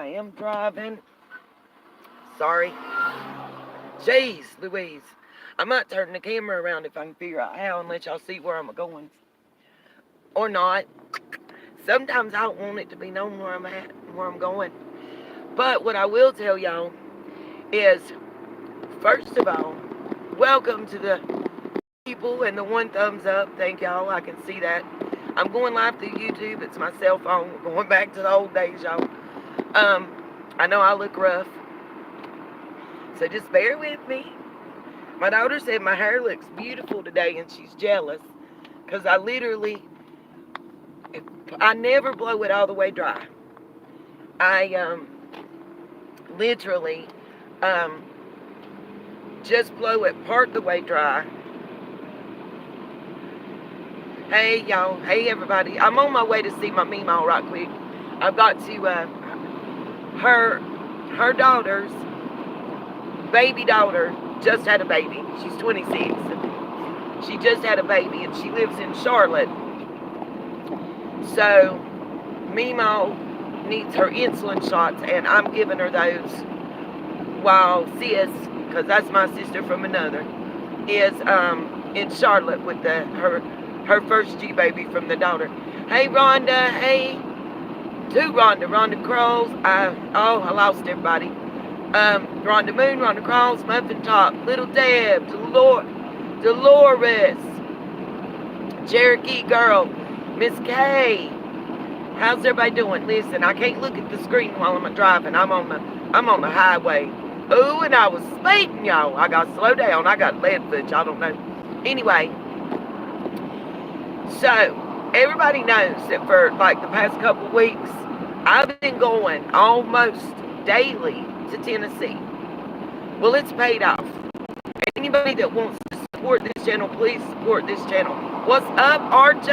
am driving. Sorry. Jeez Louise. I might turn the camera around if I can figure out how and let y'all see where I'm going. Or not. Sometimes I don't want it to be known where I'm at and where I'm going. But what I will tell y'all is, first of all, welcome to the people and the one thumbs up. Thank y'all. I can see that. I'm going live through YouTube. It's my cell phone. We're going back to the old days, y'all. I know I look rough, so just bear with me. My daughter said my hair looks beautiful today, and she's jealous because I never blow it all the way dry. I literally just blow it part the way dry. Hey y'all, hey everybody. I'm on my way to see my Meemaw right quick. I've got to her daughter's baby daughter just had a baby. She's 26. She just had a baby and she lives in Charlotte. So Meemaw needs her insulin shots and I'm giving her those while sis, because that's my sister from another, is in Charlotte with her first G baby from the daughter. Hey Rhonda, hey to Rhonda Crawls. I lost everybody. Rhonda Moon, Rhonda Crawls, Muffin Top, Little Deb, Dolores, Cherokee Girl, Miss Kay. How's everybody doing? Listen, I can't look at the screen while I'm driving. I'm on the highway. Ooh, and I was speeding, y'all. I got to slow down. I got lead foot. Y'all don't know. Anyway, so everybody knows that for like the past couple weeks, I've been going almost daily to Tennessee. Well, it's paid off. Anybody that wants to support this channel, please support this channel. What's up, RJ?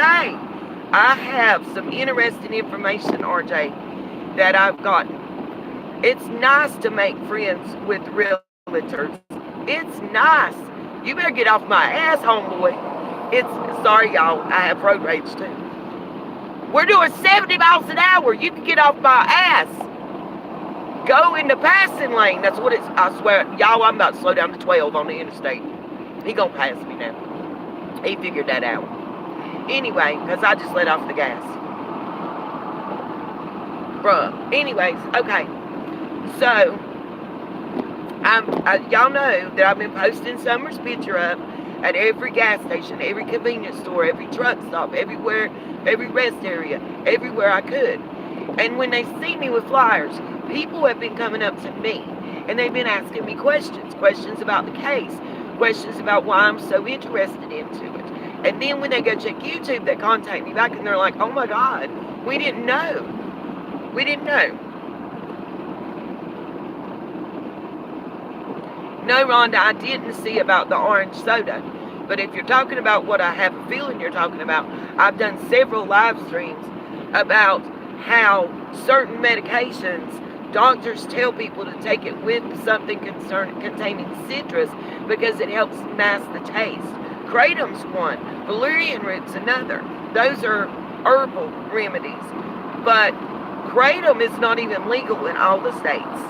I have some interesting information, RJ, that I've gotten. It's nice to make friends with realtors. It's nice. You better get off my ass, homeboy. Sorry, y'all. I have road rage, too. We're doing 70 miles an hour. You can get off my ass. Go in the passing lane. That's what I swear. Y'all, I'm about to slow down to 12 on the interstate. He gonna pass me now. He figured that out. Anyway, because I just let off the gas. Bruh. Anyways, okay. So, y'all know that I've been posting Summer's picture up at every gas station, every convenience store, every truck stop, everywhere, every rest area, everywhere I could. And when they see me with flyers, people have been coming up to me and they've been asking me questions about the case, questions about why I'm so interested into it. And then when they go check YouTube, they contact me back and they're like, oh my God, we didn't know. We didn't know. No, Rhonda, I didn't see about the orange soda. But if you're talking about what I have a feeling you're talking about, I've done several live streams about how certain medications, doctors tell people to take it with something containing citrus because it helps mask the taste. Kratom's one. Valerian root's another. Those are herbal remedies. But kratom is not even legal in all the states.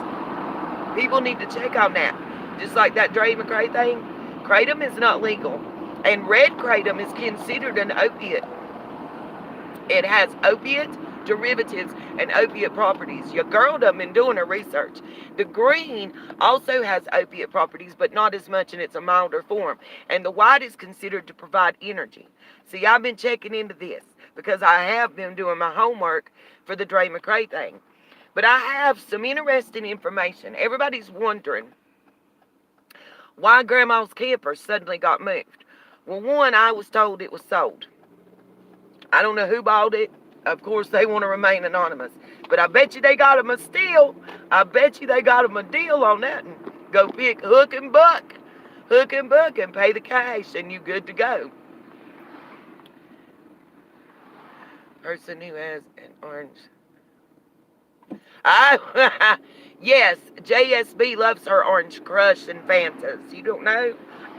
People need to check on that. Just like that Dre McRae thing, kratom is not legal. And red kratom is considered an opiate. It has opiate derivatives and opiate properties. Your girl done been doing her research. The green also has opiate properties, but not as much, and it's a milder form. And the white is considered to provide energy. See, I've been checking into this because I have been doing my homework for the Dre McRae thing. But I have some interesting information. Everybody's wondering why Grandma's camper suddenly got moved. Well, one, I was told it was sold. I don't know who bought it. Of course, they want to remain anonymous. But I bet you they got them a steal. I bet you they got them a deal on that. And go pick hook and buck and pay the cash and you good to go. Person who has an orange. Yes, JSB loves her Orange Crush and Fantas. You don't know?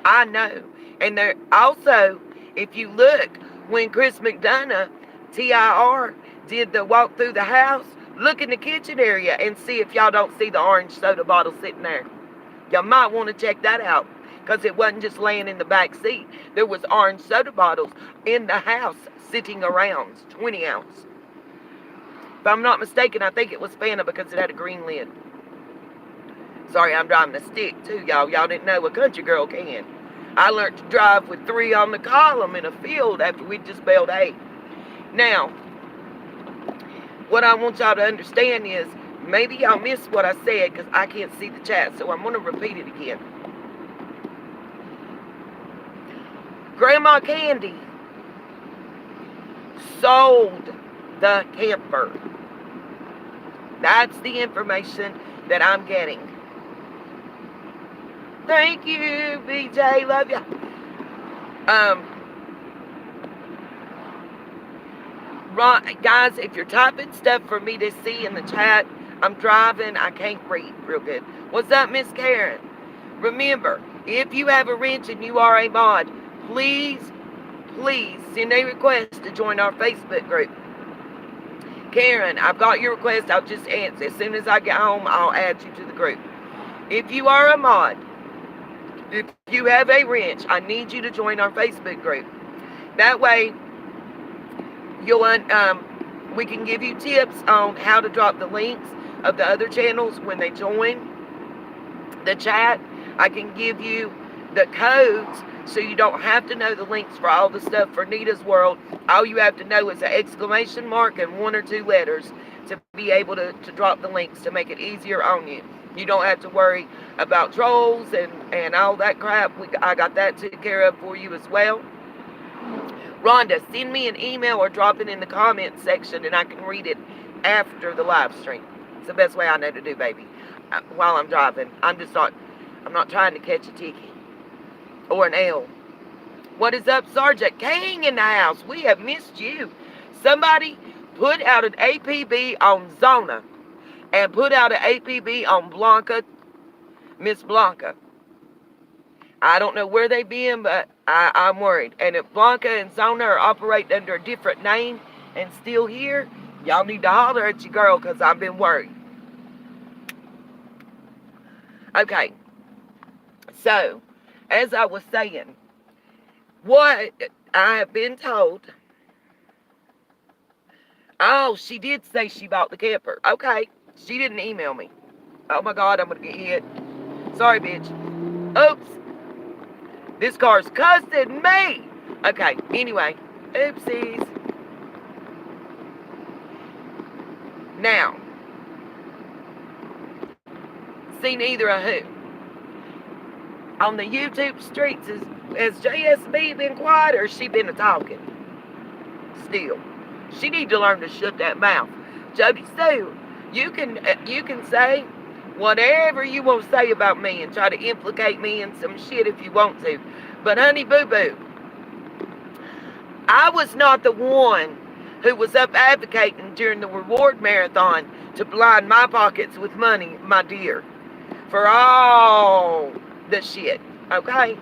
I know. And there also, if you look, when Chris McDonough, TIR, did the walk through the house, Look in the kitchen area and see if y'all don't see the orange soda bottle sitting there. Y'all might want to check that out, because it wasn't just laying in the back seat. There was orange soda bottles in the house sitting around, 20 ounce. If I'm not mistaken, I think it was Fanta because it had a green lid. Sorry, I'm driving a stick too, y'all. Y'all didn't know a country girl can. I learned to drive with 3 on the column in a field after we just baled hay. Now, what I want y'all to understand is, maybe y'all missed what I said because I can't see the chat, so I'm going to repeat it again. Grandma Candy sold the camper. That's the information that I'm getting. Thank you, BJ. Love ya. Guys, if you're typing stuff for me to see in the chat, I'm driving. I can't read real good. What's up, Miss Karen? Remember, if you have a wrench and you are a mod, please send a request to join our Facebook group. Karen, I've got your request. I'll just answer. As soon as I get home, I'll add you to the group. If you are a mod, if you have a wrench, I need you to join our Facebook group. That way, we can give you tips on how to drop the links of the other channels when they join the chat. I can give you the codes so you don't have to know the links for all the stuff for Nita's World. All you have to know is an exclamation mark and 1 or 2 letters to be able to drop the links to make it easier on you. You don't have to worry about trolls and all that crap. I got that taken care of for you as well. Rhonda, send me an email or drop it in the comments section and I can read it after the live stream. It's the best way I know to do, baby. While I'm driving. I'm not trying to catch a ticket or an L. What is up, Sergeant King in the house? We have missed you. Somebody put out an APB on Zona and put out an APB on Blanca, Miss Blanca. I don't know where they been, but I'm worried. And if Blanca and Zona are operating under a different name and still here, y'all need to holler at your girl because I've been worried. Okay. So, as I was saying, what I have been told. Oh, she did say she bought the camper. Okay. She didn't email me. Oh my God, I'm going to get hit. Sorry, bitch. Oops. This car's cussing me. Okay, anyway. Oopsies. Now. See neither of who. On the YouTube streets, has JSB been quiet or has she been talking? Still. She need to learn to shut that mouth. Jody Sue, you can say whatever you want to say about me and try to implicate me in some shit if you want to. But honey boo boo, I was not the one who was up advocating during the reward marathon to blind my pockets with money, my dear, for all the shit, okay?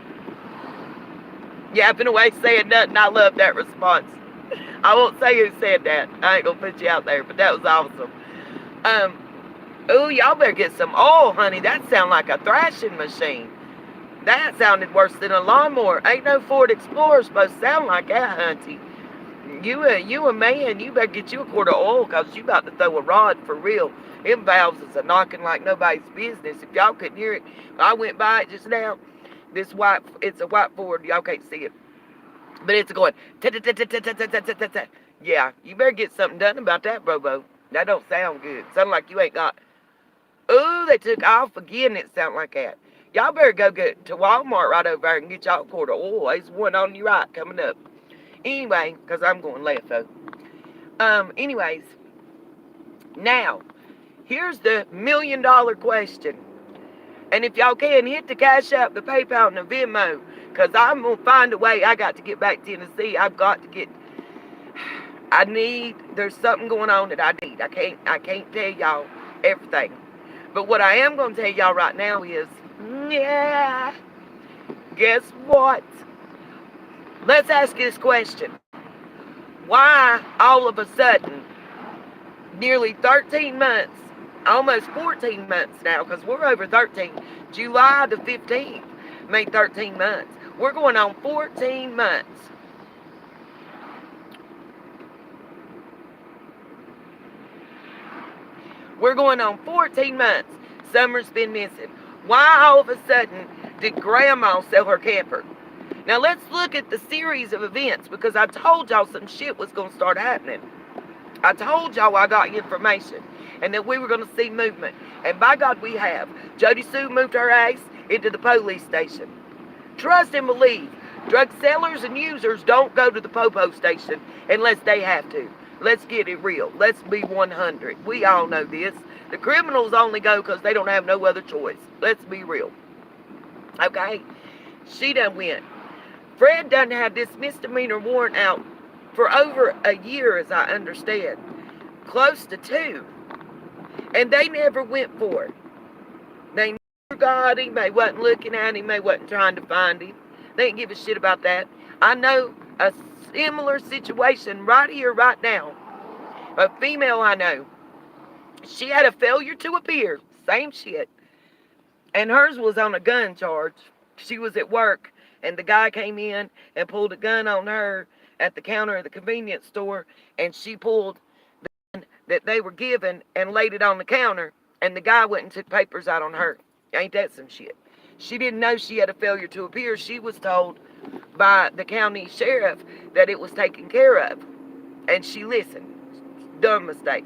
Yapping away saying nothing. I love that response. I won't say who said that. I ain't gonna put you out there, but that was awesome. Ooh, y'all better get some oil, honey. That sound like a thrashing machine. That sounded worse than a lawnmower. Ain't no Ford Explorer supposed to sound like that, hunty. You a man, you better get you a quart of oil because you about to throw a rod for real. Them valves is a knocking like nobody's business. If y'all couldn't hear it, I went by it just now. It's a white Ford. Y'all can't see it. But it's going, yeah, you better get something done about that, Bobo. That don't sound good. Sound like you ain't got, ooh, they took off again. It sound like that. Y'all better go get to Walmart right over there and get y'all a quart of oil. There's one on your right coming up. Anyway, because I'm going left, though. Anyways, now, here's the $1 million question. And if y'all can, hit the Cash App, the PayPal, and the Venmo. Because I'm going to find a way. I got to get back to Tennessee. There's something going on that I need. I can't tell y'all everything. But what I am going to tell y'all right now is, yeah, guess what? Let's ask this question. Why, all of a sudden, nearly 13 months, almost 14 months now, because we're over 13. July the 15th made 13 months. We're going on 14 months. We're going on 14 months. Summer's been missing. Why all of a sudden did Grandma sell her camper? Now let's look at the series of events, because I told y'all some shit was going to start happening. I told y'all I got information and that we were going to see movement. And by God, we have. Jody Sue moved her ass into the police station. Trust and believe. Drug sellers and users don't go to the Popo station unless they have to. Let's get it real. Let's be 100. We all know this. The criminals only go because they don't have no other choice. Let's be real. Okay? She done went. Fred done had this misdemeanor warrant out for over a year, as I understand. Close to 2. And they never went for it. They never got him. They wasn't looking at him. They wasn't trying to find him. They didn't give a shit about that. I know a similar situation right here, right now. A female I know. She had a failure to appear. Same shit. And hers was on a gun charge. She was at work, and the guy came in and pulled a gun on her at the counter of the convenience store, and she pulled the gun that they were given and laid it on the counter, and the guy went and took papers out on her. Ain't that some shit? She didn't know she had a failure to appear. She was told by the county sheriff that it was taken care of, and she listened. Dumb mistake.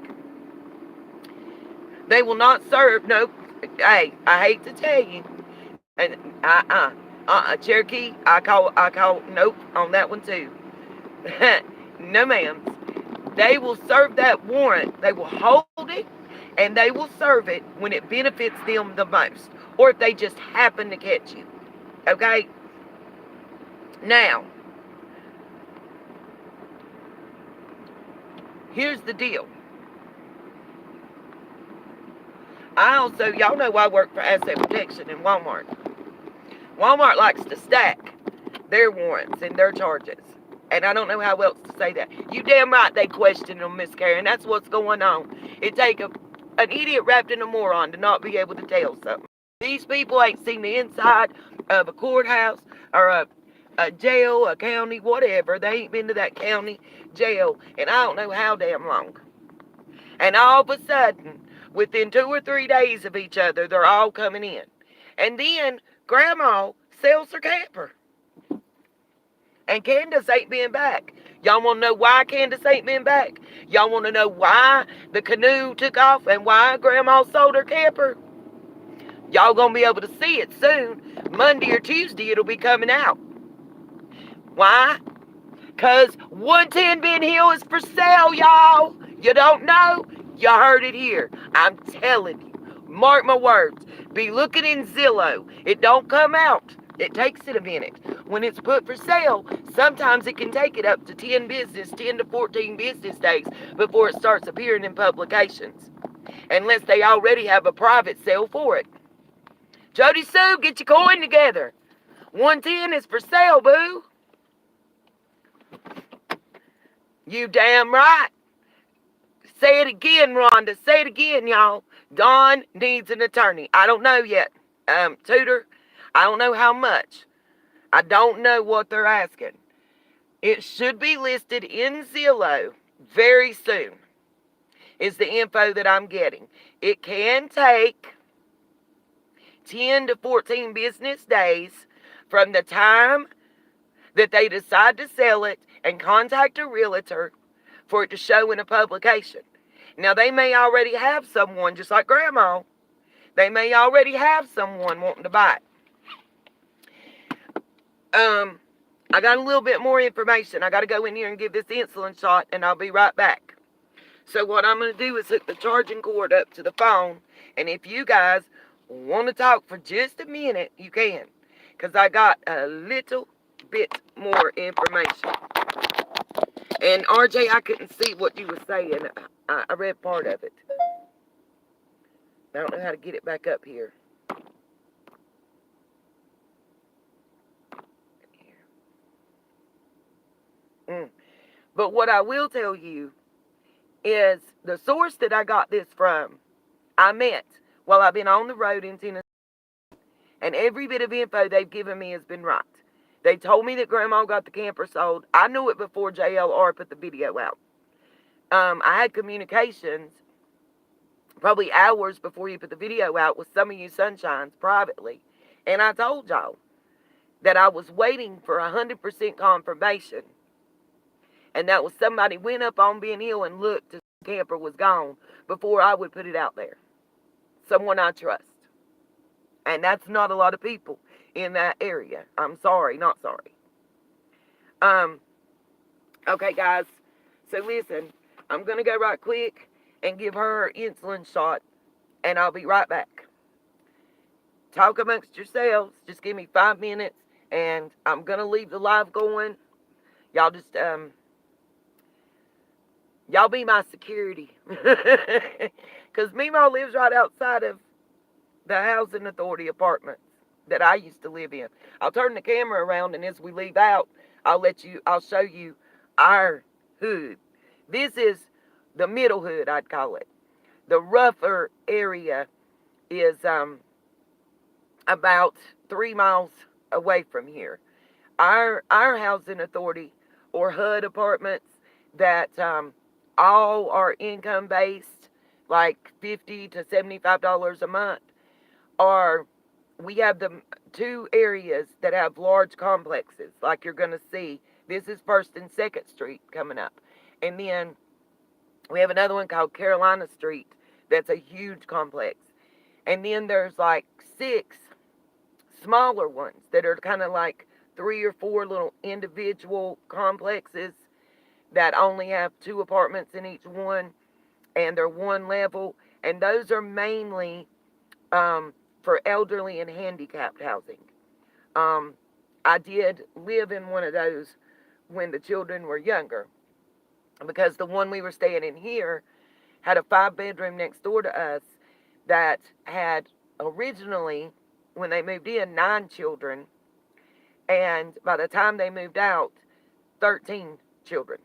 They will not serve. Nope. Hey, I hate to tell you. And Cherokee, I call, nope, on that one too. No, ma'am. They will serve that warrant. They will hold it, and they will serve it when it benefits them the most, or if they just happen to catch you. Okay? Now, here's the deal. I also, y'all know I work for Asset Protection in Walmart. Walmart likes to stack their warrants and their charges. And I don't know how else to say that. You damn right they question them, Miss Karen. That's what's going on. It take an idiot wrapped in a moron to not be able to tell something. These people ain't seen the inside of a courthouse or a jail, a county, whatever. They ain't been to that county jail in I don't know how damn long. And all of a sudden, within 2 or 3 days of each other, they're all coming in. And then Grandma sells her camper. And Candace ain't been back. Y'all want to know why Candace ain't been back? Y'all want to know why the canoe took off and why Grandma sold her camper? Y'all gonna be able to see it soon. Monday or Tuesday it'll be coming out. Why? Because 110 Ben Hill is for sale, y'all. You don't know? You heard it here. I'm telling you. Mark my words. Be looking in Zillow. It don't come out. It takes it a minute. When it's put for sale, sometimes it can take it up to 10 to 14 business days before it starts appearing in publications. Unless they already have a private sale for it. Jody Sue, get your coin together. 110 is for sale, boo. You damn right. Say it again, Rhonda. Say it again, y'all. Dawn needs an attorney. I don't know yet. Tudor, I don't know how much. I don't know what they're asking. It should be listed in Zillow very soon, is the info that I'm getting. It can take 10 to 14 business days from the time that they decide to sell it and contact a realtor for it to show in a publication. Now, they may already have someone, just like Grandma. They may already have someone wanting to buy it. I got a little bit more information. I got to go in here and give this insulin shot, and I'll be right back. So what I'm going to do is hook the charging cord up to the phone, and if you guys want to talk for just a minute, you can, because I got a little bit more information. And RJ, I couldn't see what you were saying. I read part of it. I don't know how to get it back up here. But what I will tell you is the source that I got this from. I met while I've been on the road in Tennessee, and every bit of info they've given me has been right. They told me that Grandma got the camper sold. I knew it before JLR put the video out. I had communications probably hours before you put the video out with some of you sunshines privately. And I told y'all that I was waiting for 100% confirmation. And that was somebody went up on Ben Hill and looked to the camper was gone before I would put it out there. Someone I trust. And that's not a lot of people in that area. I'm sorry, not sorry. Okay, guys. So listen, I'm going to go right quick and give her insulin shot. And I'll be right back. Talk amongst yourselves. Just give me 5 minutes. And I'm going to leave the live going. Y'all just, y'all be my security. Because Mimo lives right outside of the Housing Authority apartments that I used to live in. I'll turn the camera around, and as we leave out, I'll show you our hood. This is the middle hood, I'd call it. The rougher area is about 3 miles away from here. Our housing authority or HUD apartments that all are income based, like $50 to $75 a month, we have the 2 areas that have large complexes, like you're going to see. This is 1st and 2nd Street coming up. And then we have another one called Carolina Street that's a huge complex. And then there's like 6 smaller ones that are kind of like 3 or 4 little individual complexes that only have 2 apartments in each one, and they're one level. And those are mainly for elderly and handicapped housing. I did live in one of those when the children were younger, because the one we were staying in here had a 5-bedroom next door to us that had originally, when they moved in, 9 children, and by the time they moved out, 13 children,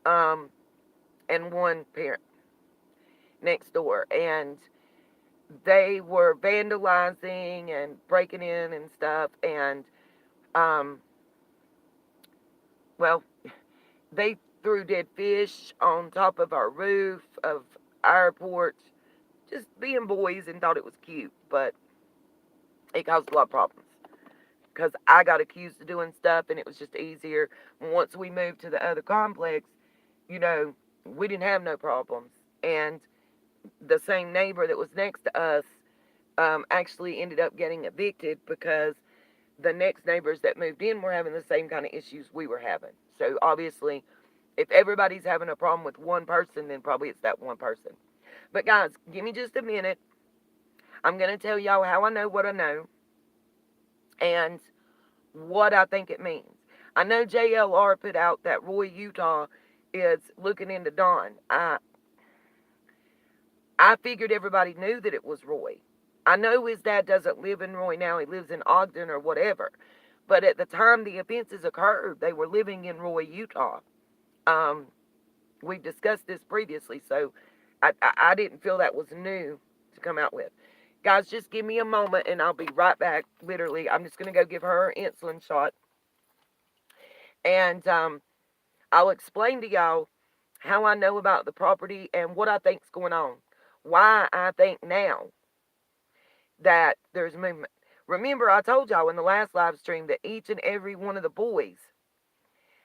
and 1 parent next door. And they were vandalizing and breaking in and stuff, and well, they threw dead fish on top of our roof of our porch, just being boys, and thought it was cute, but it caused a lot of problems because I got accused of doing stuff, and it was just easier. Once we moved to the other complex, we didn't have no problems. And the same neighbor that was next to us actually ended up getting evicted because the next neighbors that moved in were having the same kind of issues we were having. So obviously, if everybody's having a problem with one person, then probably it's that one person. But guys, give me just a minute. I'm going to tell y'all how I know what I know and what I think it means. I know JLR put out that Roy, Utah is looking into Don. I figured everybody knew that it was Roy. I know his dad doesn't live in Roy now. He lives in Ogden or whatever. But at the time the offenses occurred, they were living in Roy, Utah. We've discussed this previously, so I didn't feel that was new to come out with. Guys, just give me a moment, and I'll be right back. Literally, I'm just going to go give her an insulin shot. And I'll explain to y'all how I know about the property and what I think's going on. Why I think now that there's movement. Remember, I told y'all in the last live stream that each and every one of the boys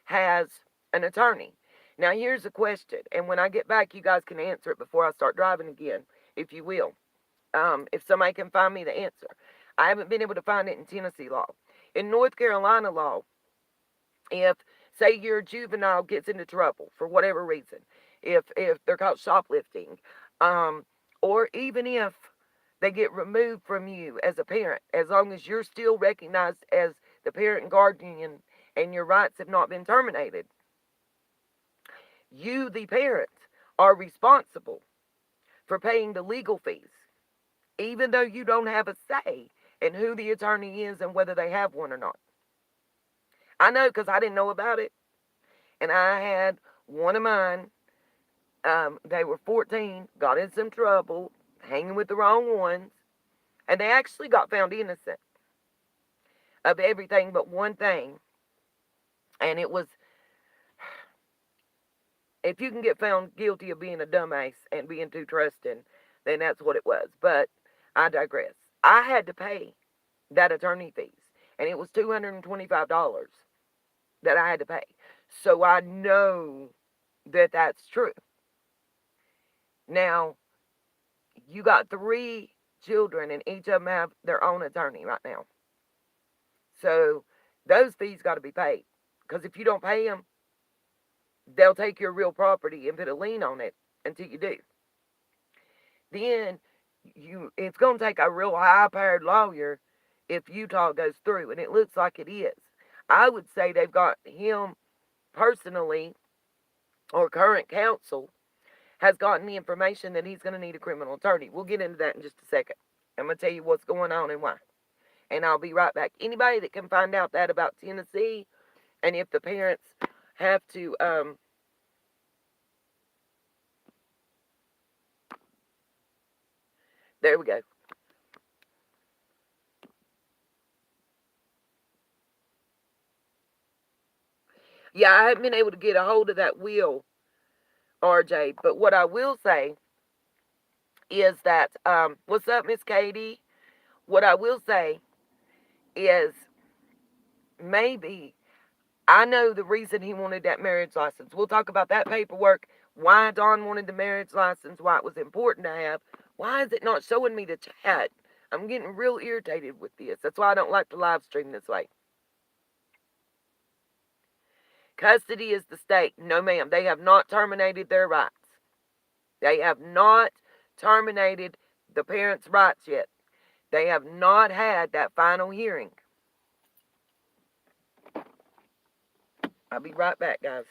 has an attorney. Now, here's a question, and when I get back, you guys can answer it before I start driving again, if you will. If somebody can find me the answer. I haven't been able to find it in Tennessee law. In North Carolina law, if, say, your juvenile gets into trouble for whatever reason, if they're caught shoplifting, or even if they get removed from you as a parent, as long as you're still recognized as the parent and guardian and your rights have not been terminated, you, the parent, are responsible for paying the legal fees, even though you don't have a say in who the attorney is and whether they have one or not. I know because I didn't know about it, and I had one of mine They were 14, got in some trouble, hanging with the wrong ones, and they actually got found innocent of everything but one thing. And it was, if you can get found guilty of being a dumbass and being too trusting, then that's what it was. But I digress. I had to pay that attorney fees, and it was $225 that I had to pay. So I know that that's true. Now, you got 3 children, and each of them have their own attorney right now. So those fees got to be paid. Because if you don't pay them, they'll take your real property and put a lien on it until you do. Then it's going to take a real high-powered lawyer if Utah goes through, and it looks like it is. I would say they've got him personally, or current counsel has gotten the information that he's going to need a criminal attorney. We'll get into that in just a second. I'm going to tell you what's going on and why. And I'll be right back. Anybody that can find out that about Tennessee, and if the parents have to, there we go. Yeah, I haven't been able to get a hold of that will, RJ. But what I will say is that, what's up, Miss Katie? What I will say is maybe I know the reason he wanted that marriage license. We'll talk about that paperwork, why Don wanted the marriage license, why it was important to have. Why is it not showing me the chat? I'm getting real irritated with this. That's why I don't like to live stream this way. Custody is the state. No, ma'am. They have not terminated their rights. They have not terminated the parents' rights yet. They have not had that final hearing. I'll be right back, guys.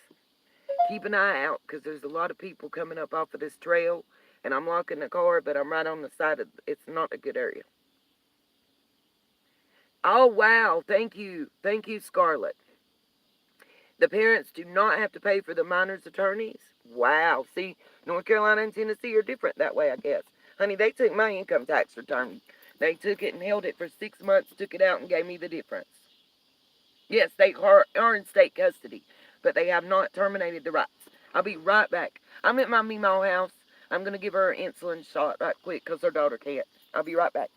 Keep an eye out, because there's a lot of people coming up off of this trail, and I'm locking the car, but I'm right on the side of, it's not a good area. Oh, wow. Thank you. Thank you, Scarlett. The parents do not have to pay for the minor's attorneys. Wow. See, North Carolina and Tennessee are different that way, I guess. Honey, they took my income tax return. They took it and held it for 6 months, took it out, and gave me the difference. Yes, they are in state custody, but they have not terminated the rights. I'll be right back. I'm at my Meemaw house. I'm going to give her an insulin shot right quick because her daughter can't. I'll be right back.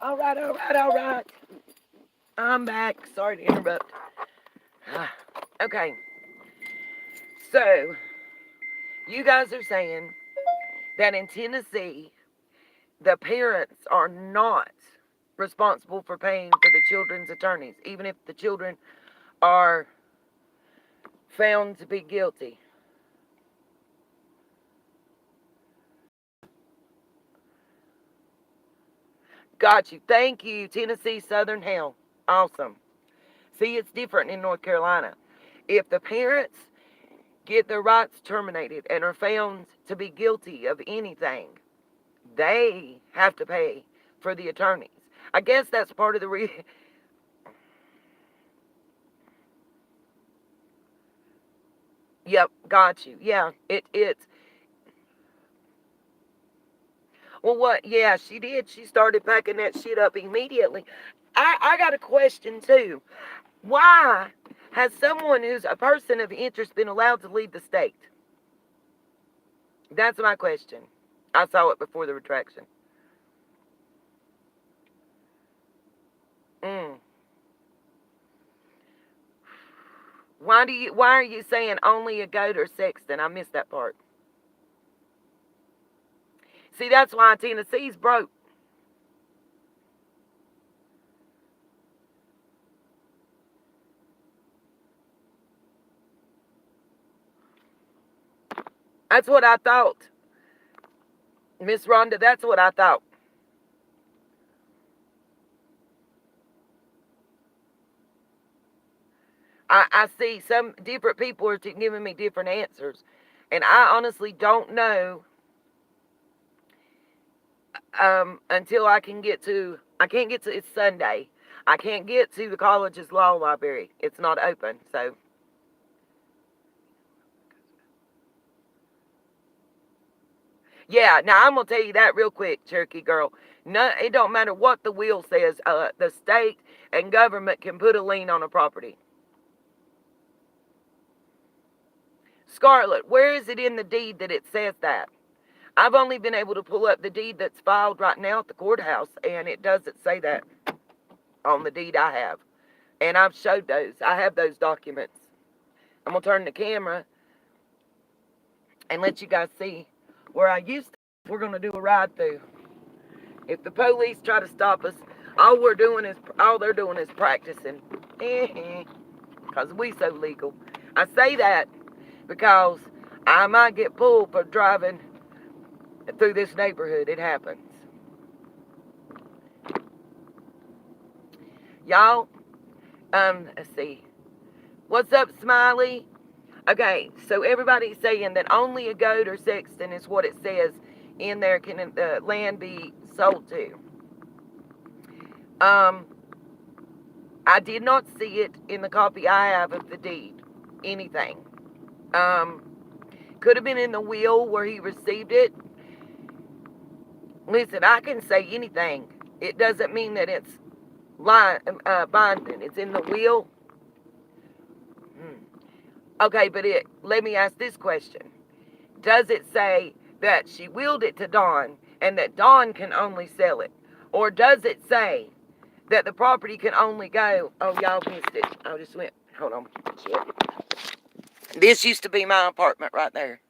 All right, all right, all right. I'm back. Sorry to interrupt. Okay. So, you guys are saying that in Tennessee, the parents are not responsible for paying for the children's attorneys, even if the children are found to be guilty. Got you. Thank you, Tennessee Southern Hell. Awesome. See, it's different in North Carolina. If the parents get their rights terminated and are found to be guilty of anything, they have to pay for the attorneys. I guess that's part of the Yep, got you. Yeah, it's well, what? Yeah, she did. She started packing that shit up immediately. I got a question too. Why has someone who's a person of interest been allowed to leave the state? That's my question. I saw it before the retraction. Mm. Why are you saying only a goat or sexton? I missed that part. See, that's why Tennessee's broke. That's what I thought. Miss Rhonda, that's what I thought. I see some different people are giving me different answers. And I honestly don't know until I can't get to, it's Sunday. I can't get to the college's law library. It's not open, so. Yeah, now I'm going to tell you that real quick, Cherokee girl. No, it don't matter what the will says. The state and government can put a lien on a property. Scarlett, where is it in the deed that it says that? I've only been able to pull up the deed that's filed right now at the courthouse, and it doesn't say that on the deed I have. And I've showed those. I have those documents. I'm going to turn the camera and let you guys see where I used to. We're going to do a ride through. If the police try to stop us, all they're doing is practicing. Because we so legal. I say that because I might get pulled for driving through this neighborhood. It happens. Y'all, let's see. What's up, Smiley? Okay, so everybody's saying that only a goat or sexton is what it says in there can the land be sold to. I did not see it in the copy I have of the deed. Anything. Could have been in the will where he received it. Listen, I can say anything. It doesn't mean that it's binding. It's in the will. Okay, but let me ask this question. Does it say that she willed it to Dawn and that Dawn can only sell it? Or does it say that the property can only go, oh, y'all missed it. I just went, hold on. Shit. This used to be my apartment right there.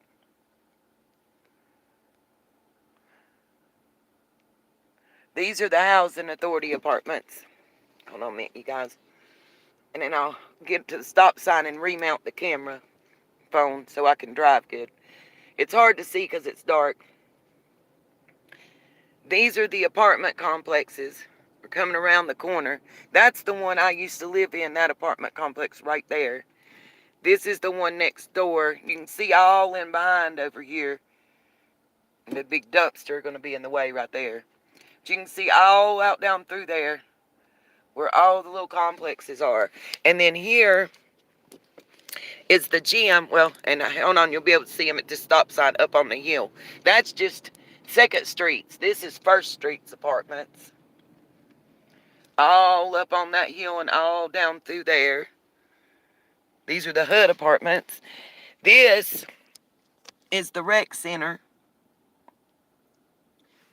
These are the housing authority apartments. Hold on a minute, you guys. And then I'll get to the stop sign and remount the camera phone so I can drive good. It's hard to see because it's dark. These are the apartment complexes. We're coming around the corner. That's the one I used to live in, that apartment complex right there. This is the one next door. You can see all in behind over here. And the big dumpster going to be in the way right there. But you can see all out down through there where all the little complexes are. And then here is the gym. Well, and hold on, you'll be able to see them at the stop sign up on the hill. That's just Second Streets. This is First Street's apartments. All up on that hill and all down through there. These are the HUD apartments. This is the rec center.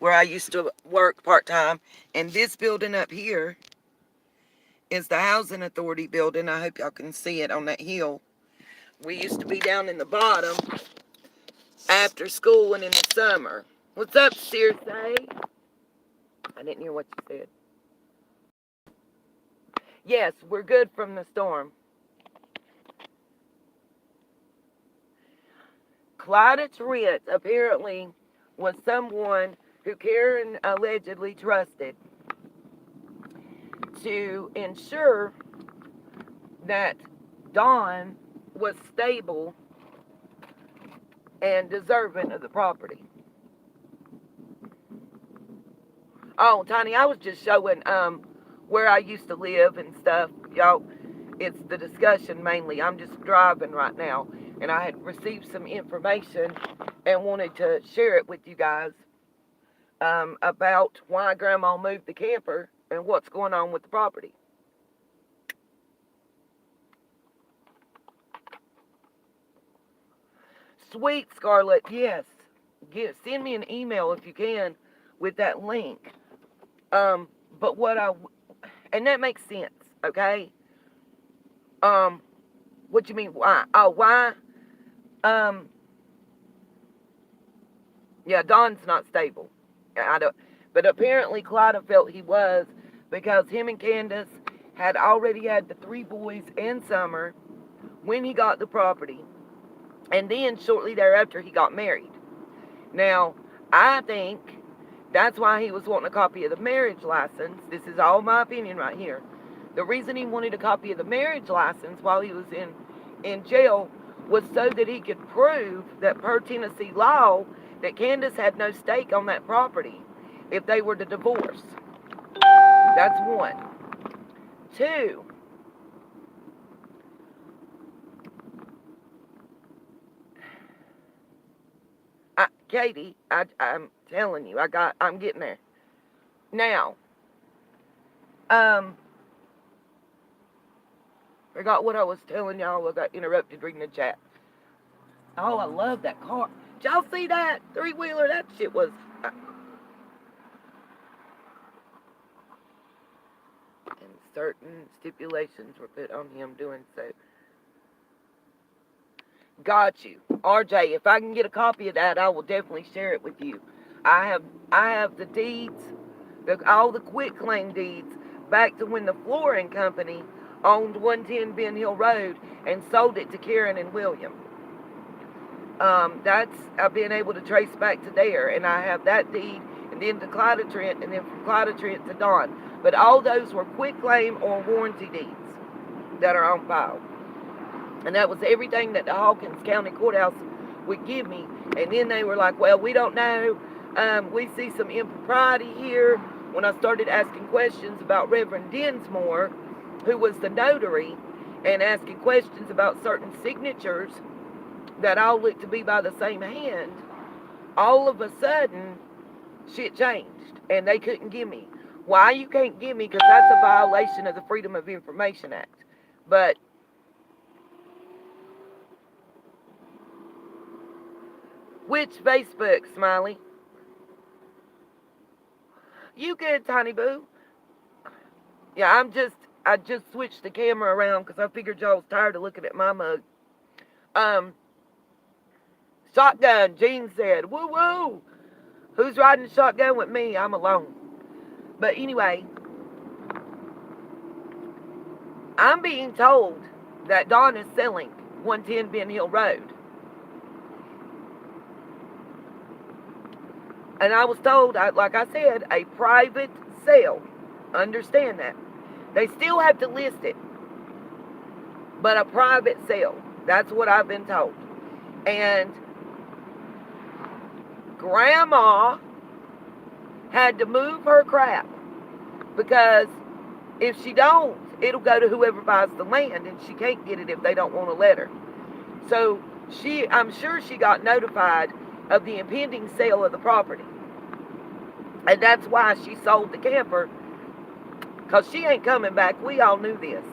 where I used to work part-time. And this building up here is the Housing Authority building. I hope y'all can see it on that hill. We used to be down in the bottom after school and in the summer. What's up, Circe? I didn't hear what you said. Yes, we're good from the storm. Clyda Trent apparently was someone who Karen allegedly trusted to ensure that Dawn was stable and deserving of the property. Oh, Tiny, I was just showing where I used to live and stuff. Y'all, it's the discussion mainly. I'm just driving right now, and I had received some information and wanted to share it with you guys about why Grandma moved the camper and what's going on with the property. Sweet, Scarlett, yes. Send me an email if you can with that link. But and that makes sense, okay? What you mean, why? Oh, why? Yeah, Don's not stable. I don't, but apparently Clyda felt he was because him and Candace had already had the 3 boys and Summer when he got the property. And then shortly thereafter, he got married. Now, I think that's why he was wanting a copy of the marriage license. This is all my opinion right here. The reason he wanted a copy of the marriage license while he was in jail was so that he could prove that per Tennessee law that Candace had no stake on that property if they were to divorce. That's one. 2, Katie, I'm telling you, I'm getting there. Now, forgot what I was telling y'all. I got interrupted reading the chat. Oh, I love that car. Did y'all see that 3-wheeler? That shit was... and certain stipulations were put on him doing so. Got you. RJ, if I can get a copy of that, I will definitely share it with you. I have the deeds, all the quitclaim deeds, back to when the flooring company owned 110 Ben Hill Road and sold it to Karen and William. I've been able to trace back to there, and I have that deed, and then to Clyda Trent, and then from Clyda Trent to Dawn. But all those were quitclaim or warranty deeds that are on file. And that was everything that the Hawkins County Courthouse would give me. And then they were like, well, we don't know. We see some impropriety here. When I started asking questions about Reverend Dinsmore, who was the notary, and asking questions about certain signatures that all looked to be by the same hand, all of a sudden, shit changed. And they couldn't give me. Why you can't give me? Because that's a violation of the Freedom of Information Act. But... which Facebook, Smiley? You good, Tiny Boo? Yeah, I just switched the camera around because I figured y'all was tired of looking at my mug. Shotgun, Gene said, woo woo. Who's riding shotgun with me? I'm alone. But anyway, I'm being told that Dawn is selling 110 Ben Hill Road. And I was told, like I said, a private sale. Understand that. They still have to list it. But a private sale. That's what I've been told. And Grandma had to move her crap. Because if she don't, it'll go to whoever buys the land. And she can't get it if they don't want to let her. So I'm sure she got notified of the impending sale of the property. And that's why she sold the camper. Because she ain't coming back. We all knew this.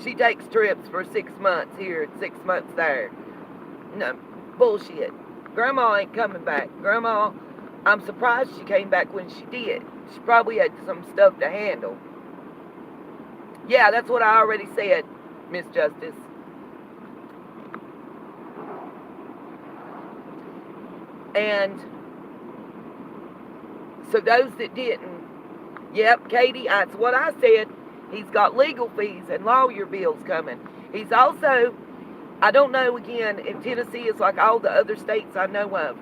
She takes trips for 6 months here and 6 months there. No, bullshit. Grandma ain't coming back. Grandma I'm surprised she came back when she did. She probably had some stuff to handle. Yeah, that's what I already said, Miss Justice. And so those that didn't, yep, Katie, that's what I said. He's got legal fees and lawyer bills coming. He's also, I don't know, again, in Tennessee, it's like all the other states I know of.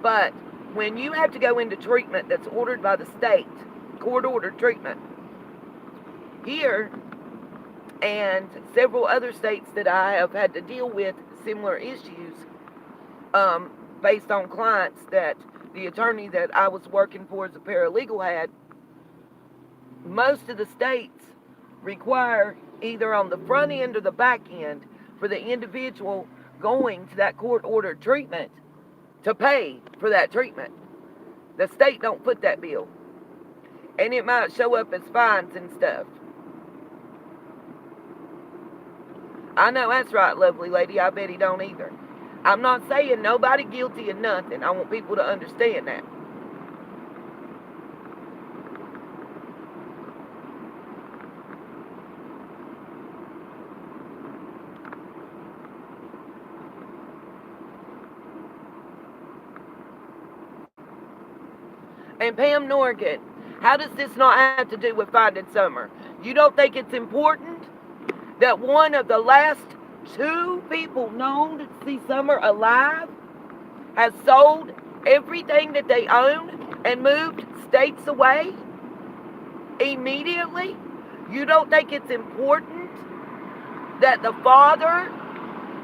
But when you have to go into treatment that's ordered by the state, court-ordered treatment, here and several other states that I have had to deal with similar issues, based on clients that the attorney that I was working for as a paralegal had, most of the states require either on the front end or the back end for the individual going to that court-ordered treatment to pay for that treatment. The state don't put that bill. And it might show up as fines and stuff. I know that's right, lovely lady. I bet he don't either. I'm not saying nobody guilty of nothing. I want people to understand that. And Pam Norgan, how does this not have to do with Finding Summer? You don't think it's important that one of the last 2 people known to see Summer alive has sold everything that they own and moved states away immediately? You don't think it's important that the father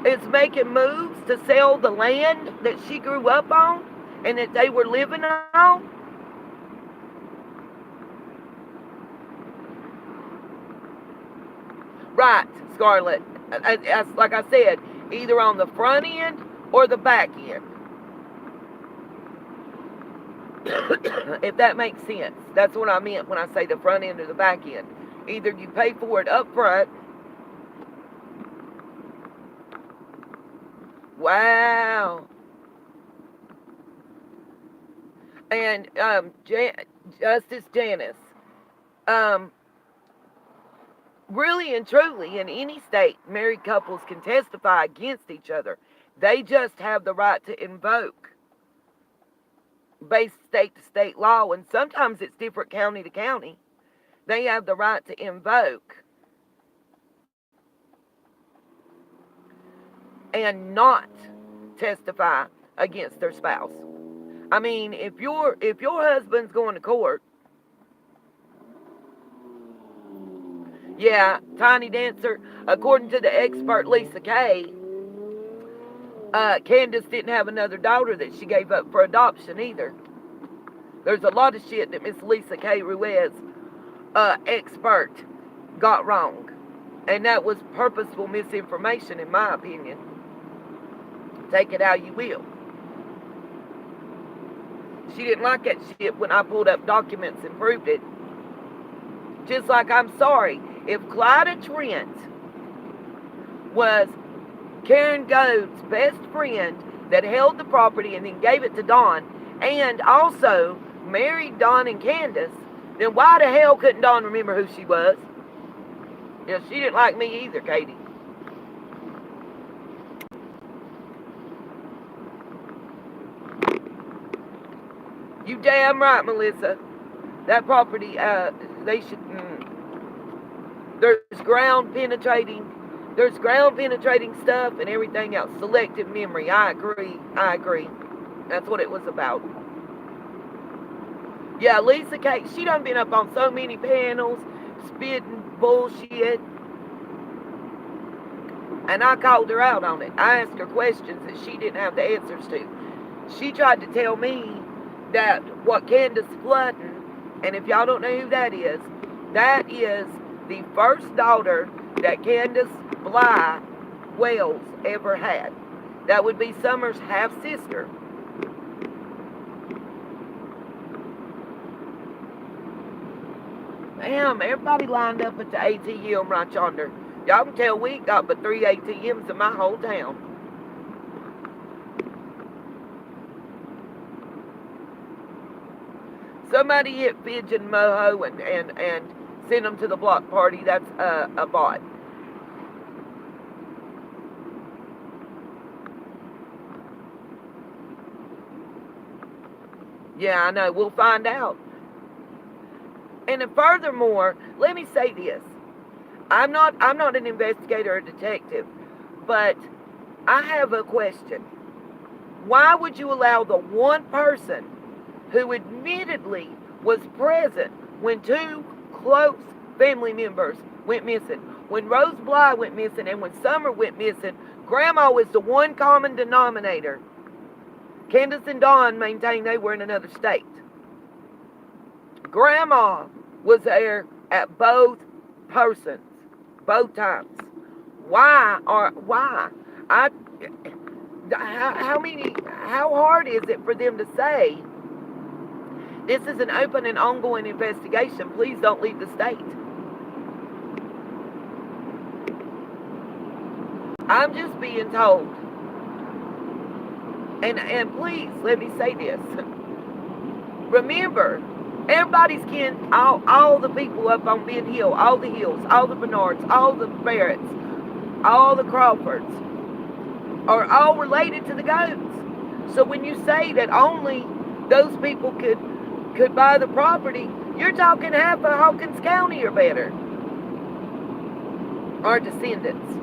is making moves to sell the land that she grew up on and that they were living on? Right, Scarlett. Like I said, either on the front end or the back end. If that makes sense. That's what I meant when I say the front end or the back end. Either you pay for it up front. Wow. And Justice Janice. Really and truly, in any state, married couples can testify against each other. They just have the right to invoke based state to state law, and sometimes it's different county to county. They have the right to invoke and not testify against their spouse. I mean, if your husband's going to court, yeah, Tiny Dancer, according to the expert Lisa Kay, Candace didn't have another daughter that she gave up for adoption either. There's a lot of shit that Miss Lisa Kay Ruiz, expert, got wrong. And that was purposeful misinformation, in my opinion. Take it how you will. She didn't like that shit when I pulled up documents and proved it. Just like I'm sorry, if Clyda Trent was Karen Goad's best friend that held the property and then gave it to Dawn, and also married Dawn and Candace, then why the hell couldn't Dawn remember who she was? Yeah, she didn't like me either, Katie. You damn right, Melissa. That property, they should... There's ground penetrating stuff and everything else. Selective memory. I agree. That's what it was about. Yeah, Lisa Kay, she done been up on so many panels, spitting bullshit. And I called her out on it. I asked her questions that she didn't have the answers to. She tried to tell me that what Candace Flutton, and if y'all don't know who that is the first daughter that Candace Bly Wells ever had. That would be Summer's half-sister. Damn, everybody lined up at the ATM right yonder. Y'all can tell we ain't got but 3 ATMs in my whole town. somebody hit Fidge and Moho and send them to the block party, that's a bot. Yeah, I know. We'll find out. And then furthermore, let me say this. I'm not an investigator or detective, but I have a question. Why would you allow the one person who admittedly was present when two close family members went missing, when Rose Bly went missing and when Summer went missing, Grandma was the one common denominator. Candace and Dawn maintained they were in another state. Grandma was there at both persons, both times. Why? How hard is it for them to say, this is an open and ongoing investigation, please don't leave the state? I'm just being told. And please, let me say this. Remember, everybody's kin, all the people up on Ben Hill, all the Hills, all the Bernards, all the Barretts, all the Crawfords, are all related to the Goats. So when you say that only those people could buy the property, you're talking half of Hawkins County or better are descendants.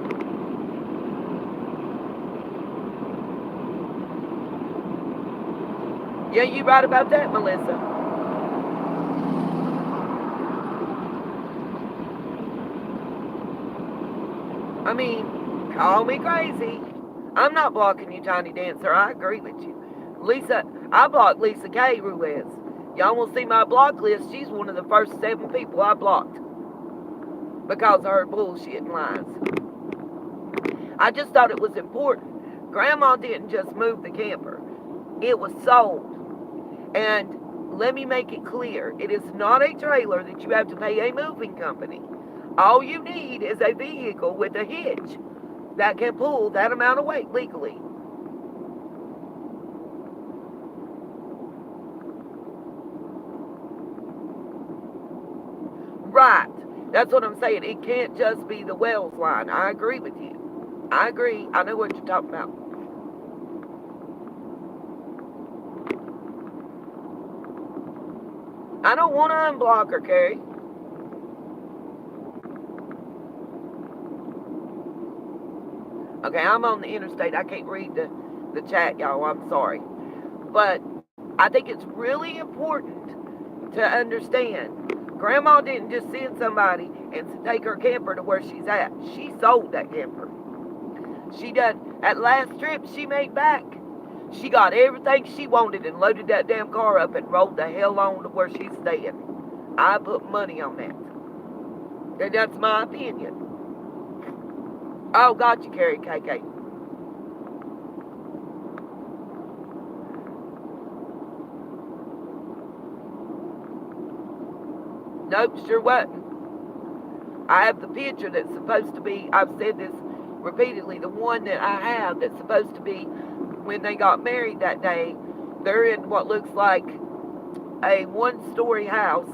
Yeah, you right about that, Melissa. I mean, call me crazy. I'm not blocking you, Tiny Dancer. I agree with you. Lisa, I blocked Lisa K. Ruiz. Y'all will see my block list. She's one of the first 7 people I blocked because of her bullshit and lies. I just thought it was important. Grandma didn't just move the camper. It was sold. And let me make it clear, it is not a trailer that you have to pay a moving company. All you need is a vehicle with a hitch that can pull that amount of weight legally. Right. That's what I'm saying. It can't just be the Wells line. I agree with you. I agree. I know what you're talking about. I don't want to unblock her, Carrie. Okay, I'm on the interstate. I can't read the chat, y'all. I'm sorry. But I think it's really important to understand. Grandma didn't just send somebody and take her camper to where she's at. She sold that camper. She done, at last trip she made back, she got everything she wanted and loaded that damn car up and rolled the hell on to where she's staying. I put money on that. And that's my opinion. Oh, got you, Carrie KK. Nope, sure wasn't. I have the picture that's supposed to be, I've said this repeatedly, the one that I have that's supposed to be when they got married that day. They're in what looks like a 1-story house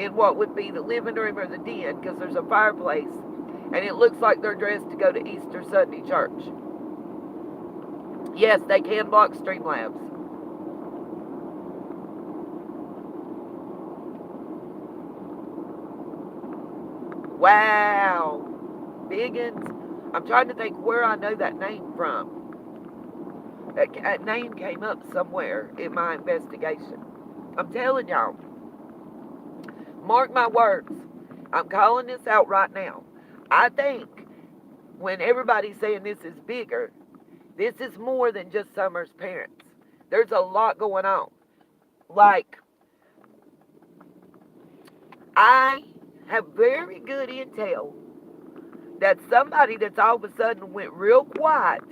in what would be the living room or the den, because there's a fireplace, and it looks like they're dressed to go to Easter Sunday church. Yes, they can block Streamlabs. Wow. Biggins. I'm trying to think where I know that name from. That name came up somewhere in my investigation. I'm telling y'all. Mark my words. I'm calling this out right now. I think when everybody's saying this is bigger, this is more than just Summer's parents. There's a lot going on. Like, I have very good intel that somebody that's all of a sudden went real quiet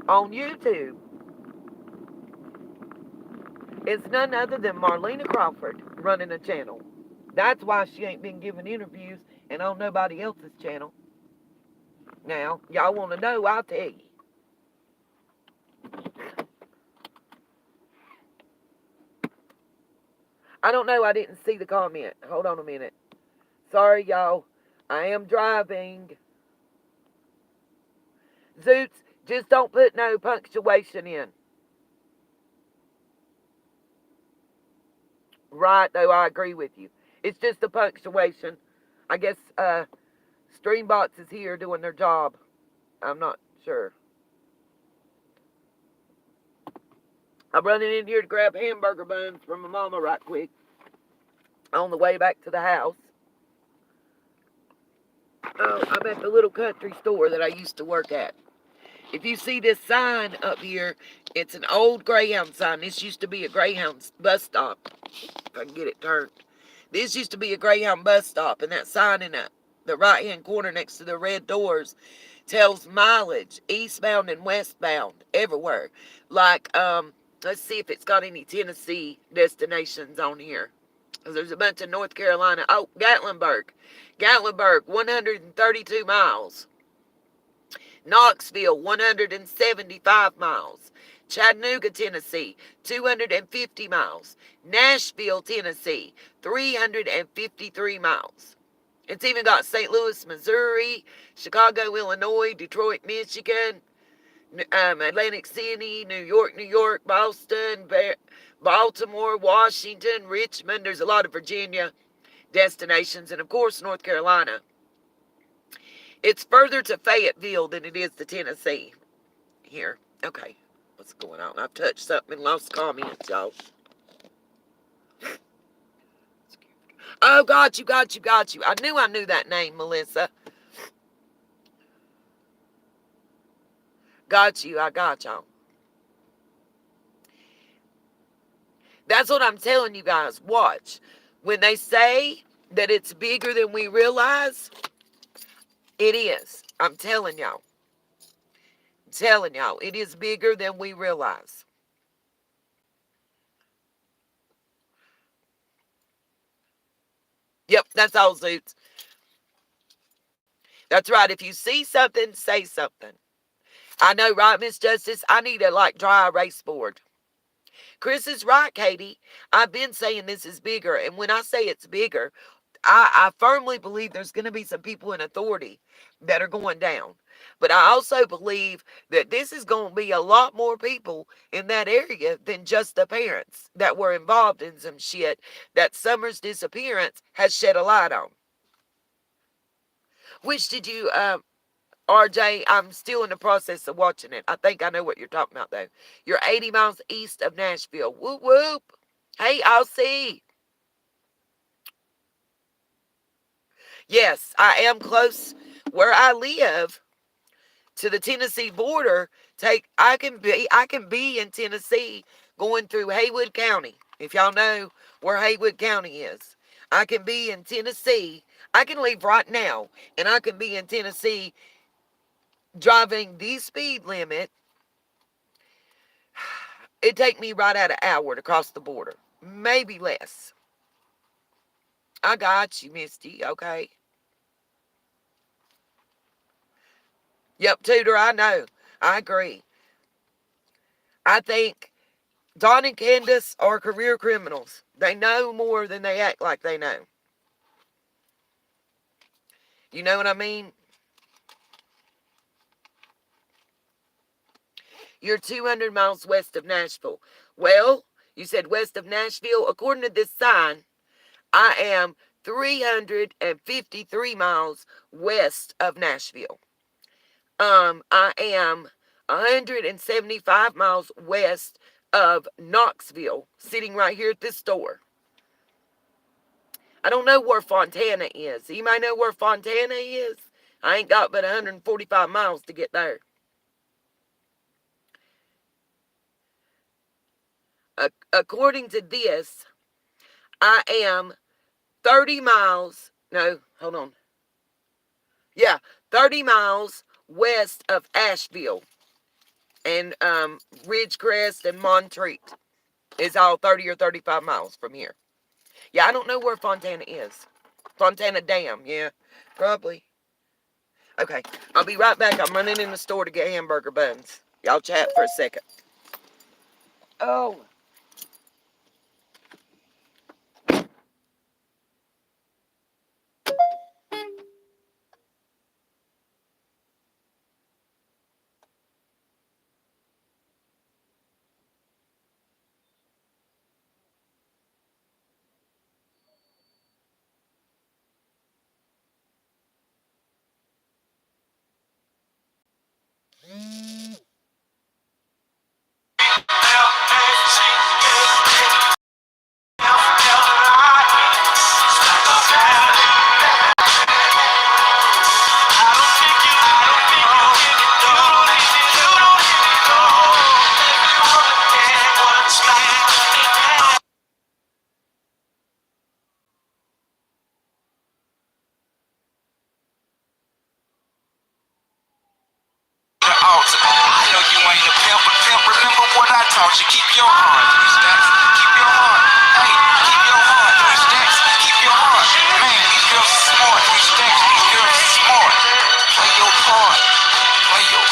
on YouTube is none other than Marlena Crawford running a channel. That's why she ain't been giving interviews and on nobody else's channel. Now, y'all want to know, I'll tell you. I don't know. I didn't see the comment. Hold on a minute. Sorry, y'all. I am driving. Zoots, just don't put no punctuation in. Right, though, I agree with you. It's just the punctuation. I guess Streambots is here doing their job. I'm not sure. I'm running in here to grab hamburger buns from my mama right quick on the way back to the house. I'm at the little country store that I used to work at. If you see this sign up here, it's an old Greyhound sign. This used to be a Greyhound bus stop. If I can get it turned. This used to be a Greyhound bus stop, and that sign in the right-hand corner next to the red doors tells mileage, eastbound and westbound, everywhere. Like, let's see if it's got any Tennessee destinations on here. There's a bunch of North Carolina. Oh, Gatlinburg. Gatlinburg, 132 miles. Knoxville, 175 miles. Chattanooga, Tennessee, 250 miles. Nashville, Tennessee, 353 miles. It's even got St. Louis, Missouri, Chicago, Illinois, Detroit, Michigan, Atlantic City, New York, Boston, Baltimore, Washington, Richmond. There's a lot of Virginia destinations, and of course, North Carolina. It's further to Fayetteville than it is to Tennessee. Here. Okay. What's going on? I've touched something and lost comments, y'all. Oh, got you. I knew that name, Melissa. Got you. I got y'all. That's what I'm telling you guys. Watch. When they say that it's bigger than we realize, it is. I'm telling y'all. It is bigger than we realize. Yep, that's all, Zoots. That's right. If you see something, say something. I know, right, Miss Justice? I need a, dry erase board. Chris is right, Katie. I've been saying this is bigger. And when I say it's bigger, I firmly believe there's going to be some people in authority that are going down. But I also believe that this is going to be a lot more people in that area than just the parents that were involved in some shit that Summer's disappearance has shed a light on. Which did you, RJ, I'm still in the process of watching it. I think I know what you're talking about, though. You're 80 miles east of Nashville. Whoop, whoop. Hey, I'll see. Yes, I am close where I live to the Tennessee border. I can be in Tennessee going through Haywood County. If y'all know where Haywood County is, I can be in Tennessee. I can leave right now, and I can be in Tennessee driving the speed limit. It'd take me right at an hour to cross the border, maybe less. I got you, Misty. Okay. Yep, Tudor, I know. I agree. I think Don and Candace are career criminals. They know more than they act like they know. You know what I mean? You're 200 miles west of Nashville. Well, you said west of Nashville. According to this sign, I am 353 miles west of Nashville. I am 175 miles west of Knoxville, sitting right here at this store. I don't know where Fontana is. You might know where Fontana is. I ain't got but 145 miles to get there. According to this, I am 30 miles. No, hold on. Yeah, 30 miles west of Asheville. And Ridgecrest and Montreat is all 30 or 35 miles from here. Yeah, I don't know where Fontana is. Fontana Dam, yeah, probably. Okay, I'll be right back. I'm running in the store to get hamburger buns. Y'all chat for a second. Oh. taught you keep your heart. Three stacks, keep your heart. Hey, keep your heart. Three stacks, keep your heart. Man, these girls are smart. Three stacks, these girls are smart. Play your part. Play your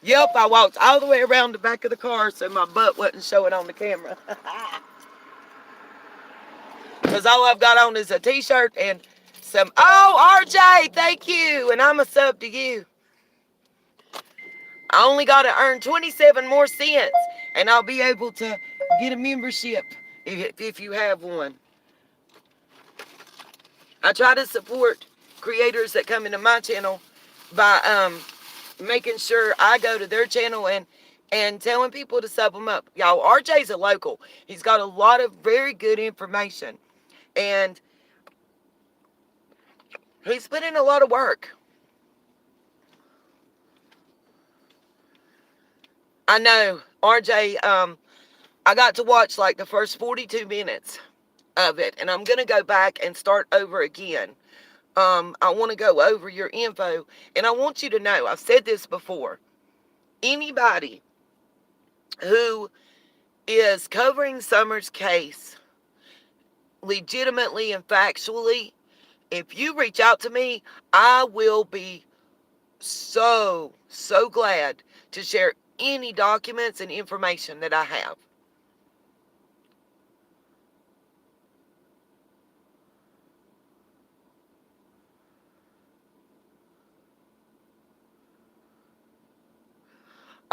Yep, I walked all the way around the back of the car so my butt wasn't showing on the camera. Because all I've got on is a t-shirt and some, oh, RJ, thank you. And I'm a sub to you. I only got to earn 27 more cents and I'll be able to get a membership if you have one. I try to support creators that come into my channel by making sure I go to their channel and telling people to sub them up. Y'all, RJ's a local. He's got a lot of very good information. And he's put in a lot of work. I know, RJ, I got to watch like the first 42 minutes of it, and I'm going to go back and start over again. I want to go over your info, and I want you to know, I've said this before, anybody who is covering Summer's case legitimately and factually, if you reach out to me, I will be so glad to share any documents and information that I have.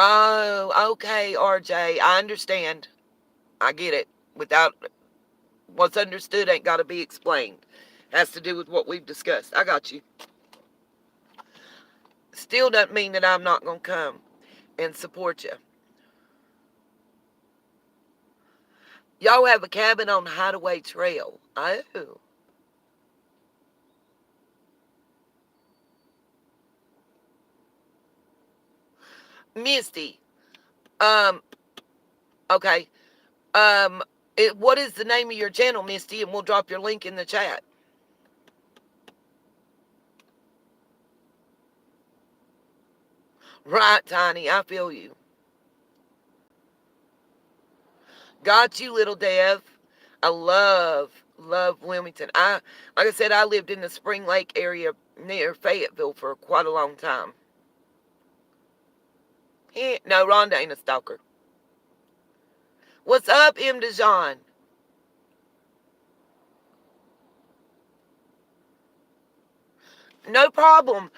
Oh, okay, RJ, I understand. I get it. Without what's understood ain't got to be explained. Has to do with what we've discussed. I got you. Still doesn't mean that I'm not going to come and support you. Y'all have a cabin on Hideaway Trail. Oh. Misty. Okay. What is the name of your channel, Misty? And we'll drop your link in the chat. Right, Tiny. I feel you. Got you, little Dev. I love Wilmington. Like I said, I lived in the Spring Lake area near Fayetteville for quite a long time. No, Rhonda ain't a stalker. What's up, M. DeJean? No problem.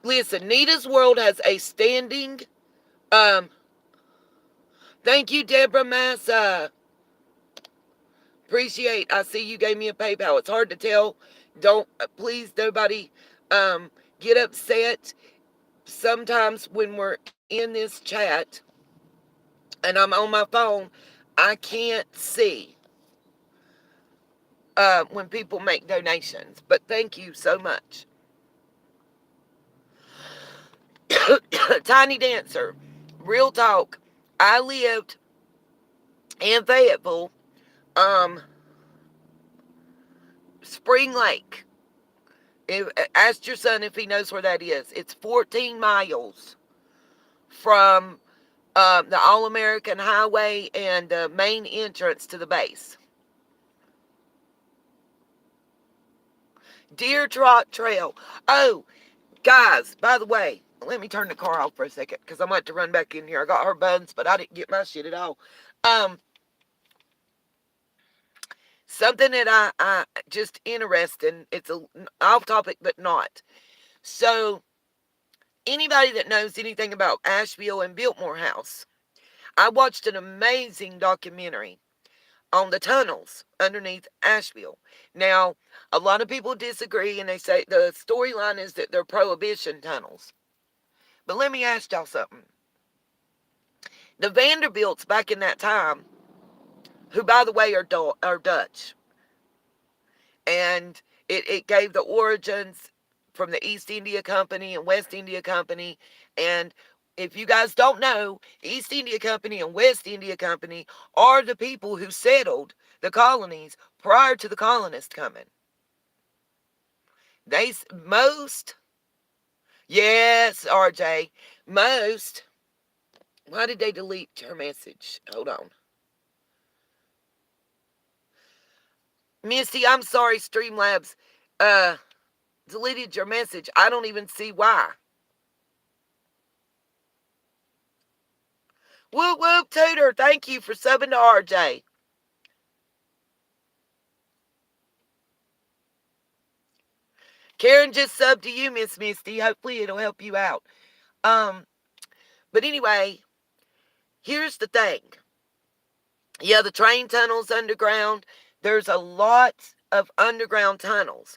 Listen, Nita's World has a standing, thank you, Deborah Massa. Appreciate, I see you gave me a PayPal. It's hard to tell. Please, nobody, get upset. Sometimes when we're in this chat and I'm on my phone, I can't see, when people make donations. But thank you so much. Tiny Dancer, real talk. I lived in Fayetteville, Spring Lake. Ask your son if he knows where that is. It's 14 miles from the All-American Highway and the main entrance to the base. Deer Trot Trail. Oh, guys, by the way, let me turn the car off for a second because I'm about to run back in here. I got her buns, but I didn't get my shit at all. Something that I just interesting. It's off topic, but not. So, anybody that knows anything about Asheville and Biltmore House, I watched an amazing documentary on the tunnels underneath Asheville. Now, a lot of people disagree and they say the storyline is that they're prohibition tunnels. But let me ask y'all something. The Vanderbilts back in that time, who by the way are Dutch, and it gave the origins from the East India Company and West India Company. And if you guys don't know, East India Company and West India Company are the people who settled the colonies prior to the colonists coming. Yes, RJ, why did they delete her message? Hold on. Misty, I'm sorry, Streamlabs, deleted your message. I don't even see why. Whoop whoop Tutor, thank you for subbing to RJ. Karen just subbed to you, Miss Misty. Hopefully it'll help you out. But anyway, here's the thing. Yeah, the train tunnels underground. There's a lot of underground tunnels.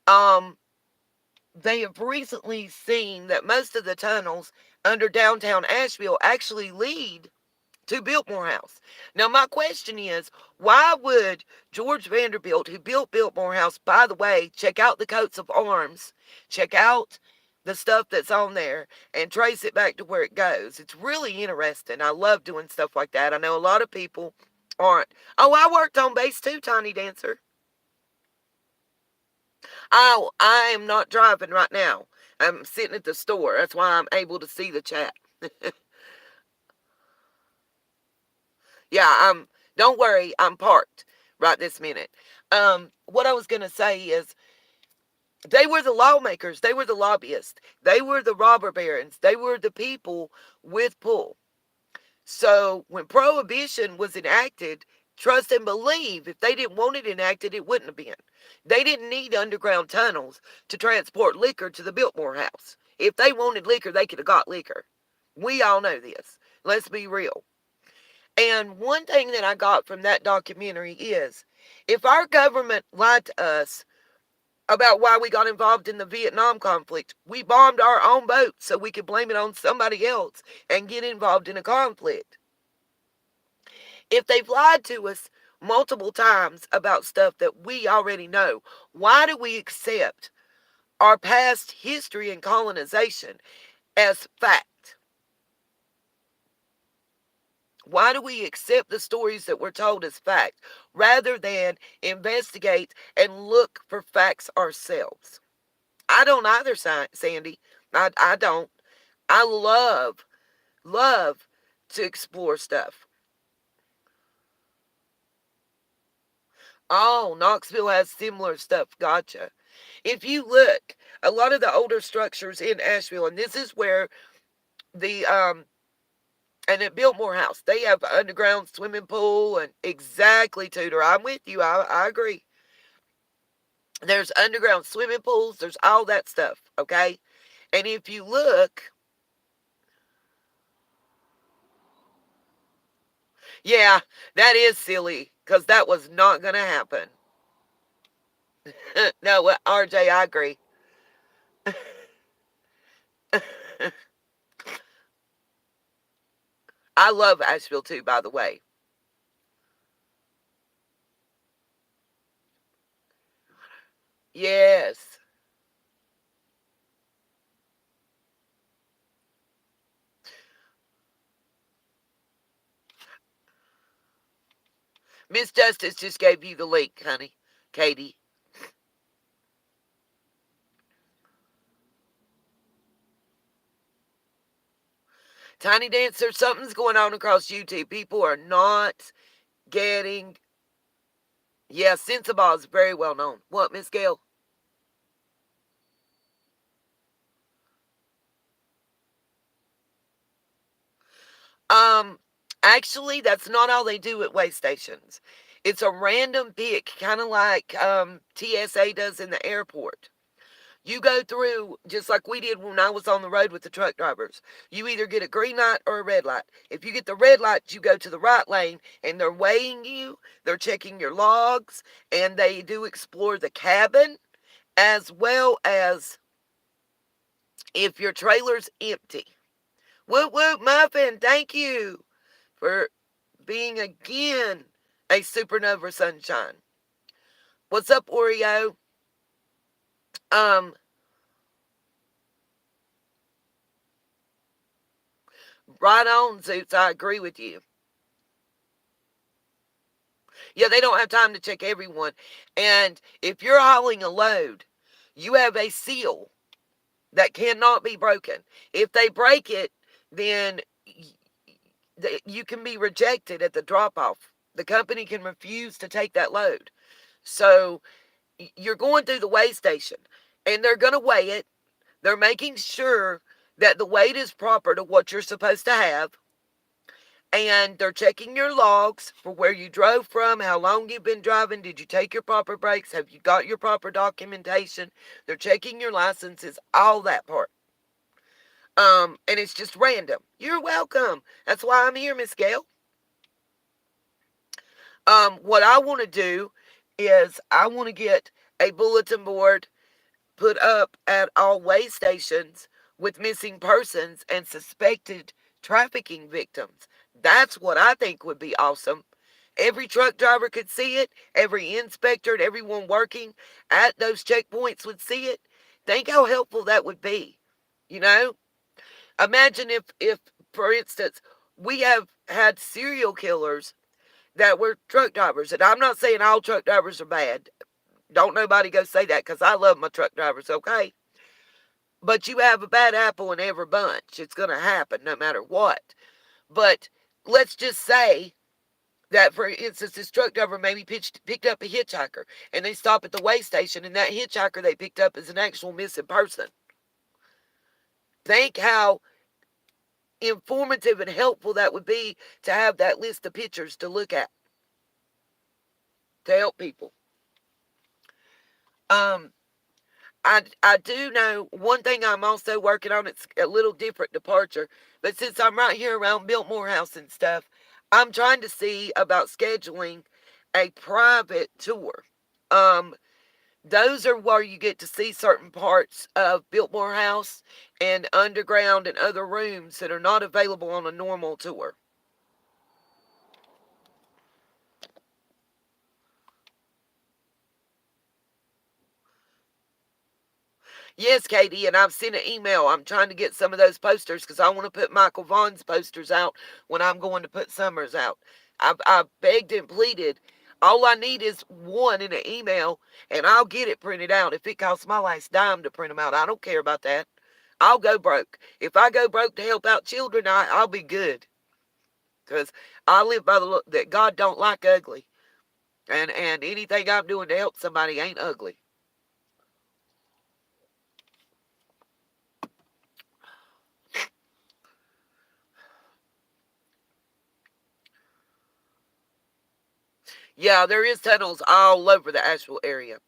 They have recently seen that most of the tunnels under downtown Asheville actually lead to Biltmore House. Now, my question is, why would George Vanderbilt, who built Biltmore House, by the way, check out the coats of arms, check out the stuff that's on there, and trace it back to where it goes? It's really interesting. I love doing stuff like that. I know a lot of people aren't. Oh, I worked on base too, Tiny Dancer. Oh, I am not driving right now. I'm sitting at the store. That's why I'm able to see the chat. Yeah, don't worry, I'm parked right this minute. What I was going to say is, they were the lawmakers, they were the lobbyists, they were the robber barons, they were the people with pull. So when Prohibition was enacted, trust and believe, if they didn't want it enacted, it wouldn't have been. They didn't need underground tunnels to transport liquor to the Biltmore House. If they wanted liquor, they could have got liquor. We all know this. Let's be real. And one thing that I got from that documentary is, if our government lied to us about why we got involved in the Vietnam conflict, we bombed our own boat so we could blame it on somebody else and get involved in a conflict. If they've lied to us multiple times about stuff that we already know, why do we accept our past history and colonization as fact? Why do we accept the stories that we're told as fact rather than investigate and look for facts ourselves? I don't either, Sandy. I don't. I love to explore stuff. Oh, Knoxville has similar stuff. Gotcha. If you look, a lot of the older structures in Asheville, and this is where the and at Biltmore House, they have an underground swimming pool, and exactly, Tudor, I'm with you. I agree. There's underground swimming pools. There's all that stuff. Okay, and if you look, yeah, that is silly because that was not going to happen. No, RJ, I agree. I love Asheville too, by the way. Yes. Miss Justice just gave you the link, honey. Katie. Tiny Dancer, something's going on across YouTube. People are not getting. Yeah, Sensible is very well known. What, Miss Gail? Um, actually, that's not all they do at way stations. It's a random pick, kind of like TSA does in the airport. You go through just like we did when I was on the road with the truck drivers. You either get a green light or a red light. If you get the red light, you go to the right lane and they're weighing you, they're checking your logs, and they do explore the cabin as well as if your trailer's empty. Whoop whoop muffin, thank you for being again a supernova sunshine. What's up, Oreo? Um, right on, Zoots. I agree with you. Yeah, they don't have time to check everyone. And if you're hauling a load, you have a seal that cannot be broken. If they break it, then you can be rejected at the drop off. The company can refuse to take that load. So you're going through the weigh station and they're going to weigh it. They're making sure that the weight is proper to what you're supposed to have. And they're checking your logs for where you drove from, how long you've been driving, did you take your proper breaks, have you got your proper documentation. They're checking your licenses, all that part. And it's just random. You're welcome. That's why I'm here, Miss Gail. What I want to do is I want to get a bulletin board put up at all way stations with missing persons and suspected trafficking victims. That's what I think would be awesome. Every truck driver could see it. Every inspector and everyone working at those checkpoints would see it. Think how helpful that would be. You know, imagine if for instance, we have had serial killers that were truck drivers. And I'm not saying all truck drivers are bad. Don't nobody go say that because I love my truck drivers, okay? But you have a bad apple in every bunch. It's going to happen no matter what. But let's just say that, for instance, this truck driver maybe picked up a hitchhiker and they stop at the way station and that hitchhiker they picked up is an actual missing person. Think how informative and helpful that would be to have that list of pictures to look at to help people. I do know one thing I'm also working on. It's a little different departure, but since I'm right here around Biltmore House and stuff, I'm trying to see about scheduling a private tour. Um, those are where you get to see certain parts of Biltmore House and underground and other rooms that are not available on a normal tour. Yes, Katie, and I've sent an email. I'm trying to get some of those posters because I want to put Michael Vaughn's posters out when I'm going to put Summers out. I've begged and pleaded. All I need is one in an email, and I'll get it printed out. If it costs my last dime to print them out, I don't care about that. I'll go broke. If I go broke to help out children, I'll be good. Because I live by the look that God don't like ugly. And anything I'm doing to help somebody ain't ugly. Yeah, there is tunnels all over the Asheville area.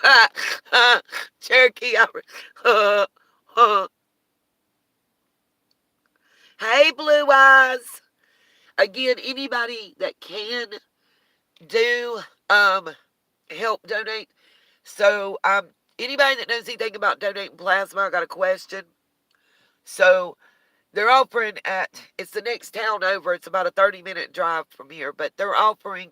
Oh. Cherokee. Uh, uh. Hey, Blue Eyes. Again, anybody that can do help donate. So anybody that knows anything about donating plasma, I got a question. So they're offering it's the next town over. It's about a 30-minute drive from here, but they're offering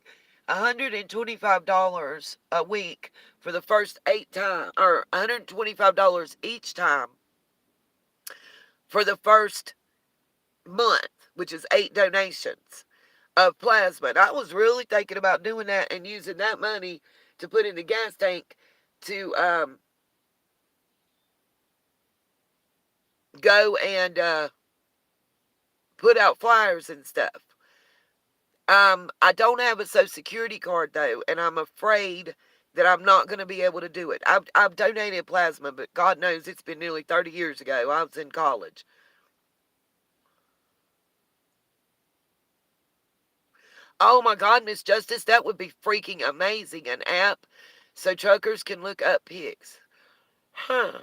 $125 a week for the first 8 times, or $125 each time for the first month, which is 8 donations of plasma. And I was really thinking about doing that and using that money to put in the gas tank to go and put out flyers and stuff. I don't have a Social Security card though, and I'm afraid that I'm not going to be able to do it. I've donated plasma, but God knows it's been nearly 30 years ago. I was in college. Oh my God, Miss Justice, that would be freaking amazing. An app so truckers can look up pigs. Huh.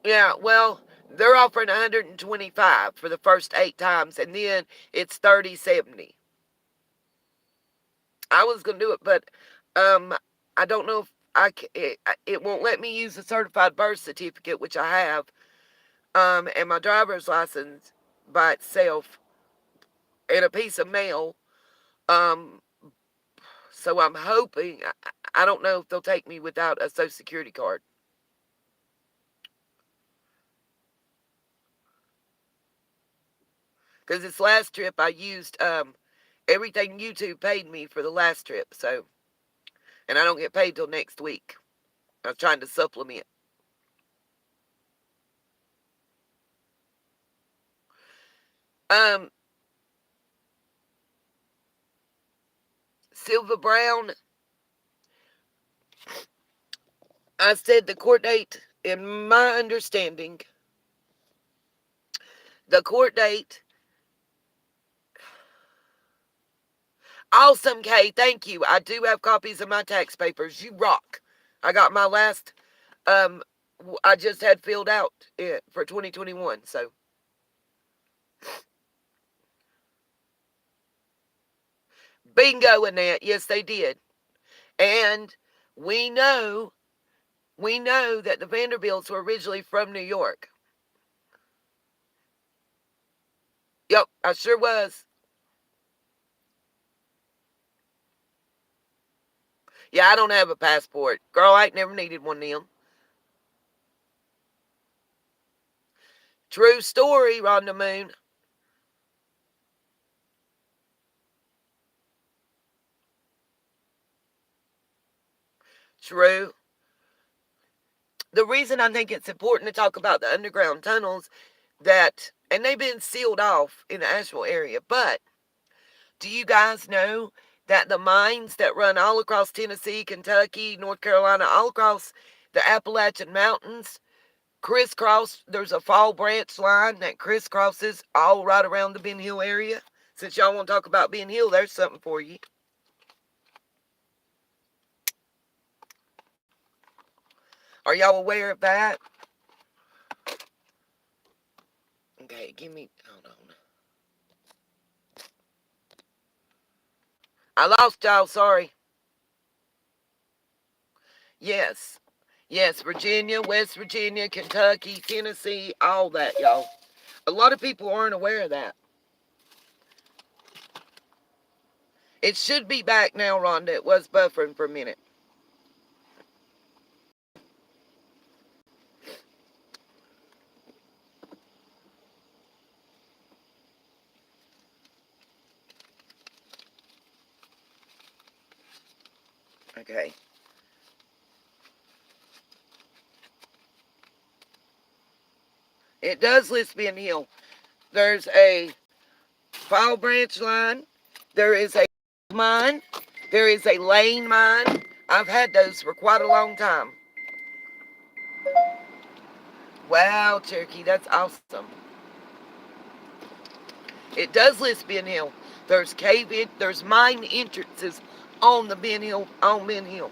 Yeah, well, they're offering 125 for the first 8 times, and then it's 30.70. I was gonna do it, but I don't know if it won't let me use a certified birth certificate, which I have, and my driver's license by itself, and a piece of mail. Um, so I'm hoping. I don't know if they'll take me without a Social Security card. Because this last trip I used everything YouTube paid me for the last trip, so, and I don't get paid till next week. I was trying to supplement. Um, Silva Brown, I said the court date, in my understanding, the court date. Awesome, Kay. Thank you. I do have copies of my tax papers. You rock. I got my last, I just had filled out for 2021, so. Bingo, Annette. Yes, they did. And we know that the Vanderbilts were originally from New York. Yep, I sure was. Yeah, I don't have a passport. Girl, I ain't never needed one of them. True story, Rhonda Moon. True. The reason I think it's important to talk about the underground tunnels and they've been sealed off in the Asheville area, but do you guys know that the mines that run all across Tennessee, Kentucky, North Carolina, all across the Appalachian Mountains, there's a fall branch line that crisscrosses all right around the Ben Hill area? Since y'all want to talk about Ben Hill, there's something for you. Are y'all aware of that? Okay, hold on. I lost y'all, sorry. Yes. Yes, Virginia, West Virginia, Kentucky, Tennessee, all that, y'all. A lot of people aren't aware of that. It should be back now, Rhonda. It was buffering for a minute. Okay. It does list Ben Hill. There's a file branch line. There is a mine. There is a lane mine. I've had those for quite a long time. Wow, Cherokee, that's awesome. It does list Ben Hill. There's there's mine entrances on the Ben Hill, on Ben Hill.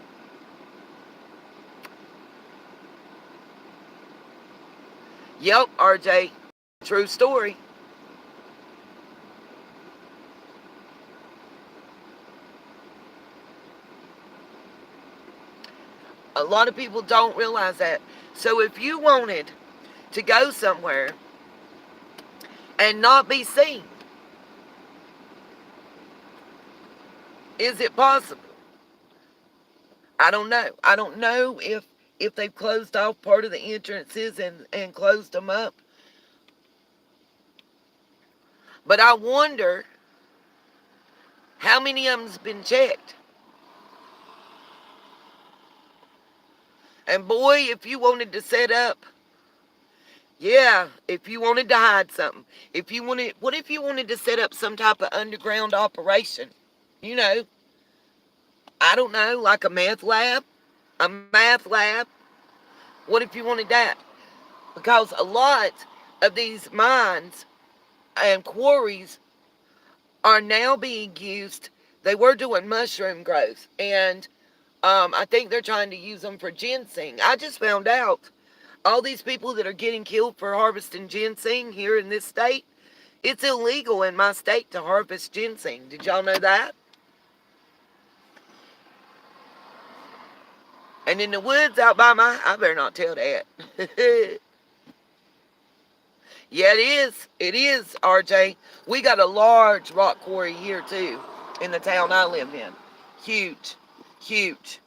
Yep, RJ. True story. A lot of people don't realize that. So if you wanted to go somewhere and not be seen, is it possible? I don't know. I don't know if they've closed off part of the entrances and closed them up. But I wonder how many of them's been checked. And boy, if you wanted to set up, yeah, if you wanted to hide something, what if you wanted to set up some type of underground operation? You know, I don't know, like a meth lab? A math lab? What if you wanted that? Because a lot of these mines and quarries are now being used. They were doing mushroom growth, and I think they're trying to use them for ginseng. I just found out all these people that are getting killed for harvesting ginseng here in this state, it's illegal in my state to harvest ginseng. Did y'all know that? And in the woods out by I better not tell that. Yeah, it is. It is, RJ. We got a large rock quarry here, too, in the town I live in. Huge. Huge.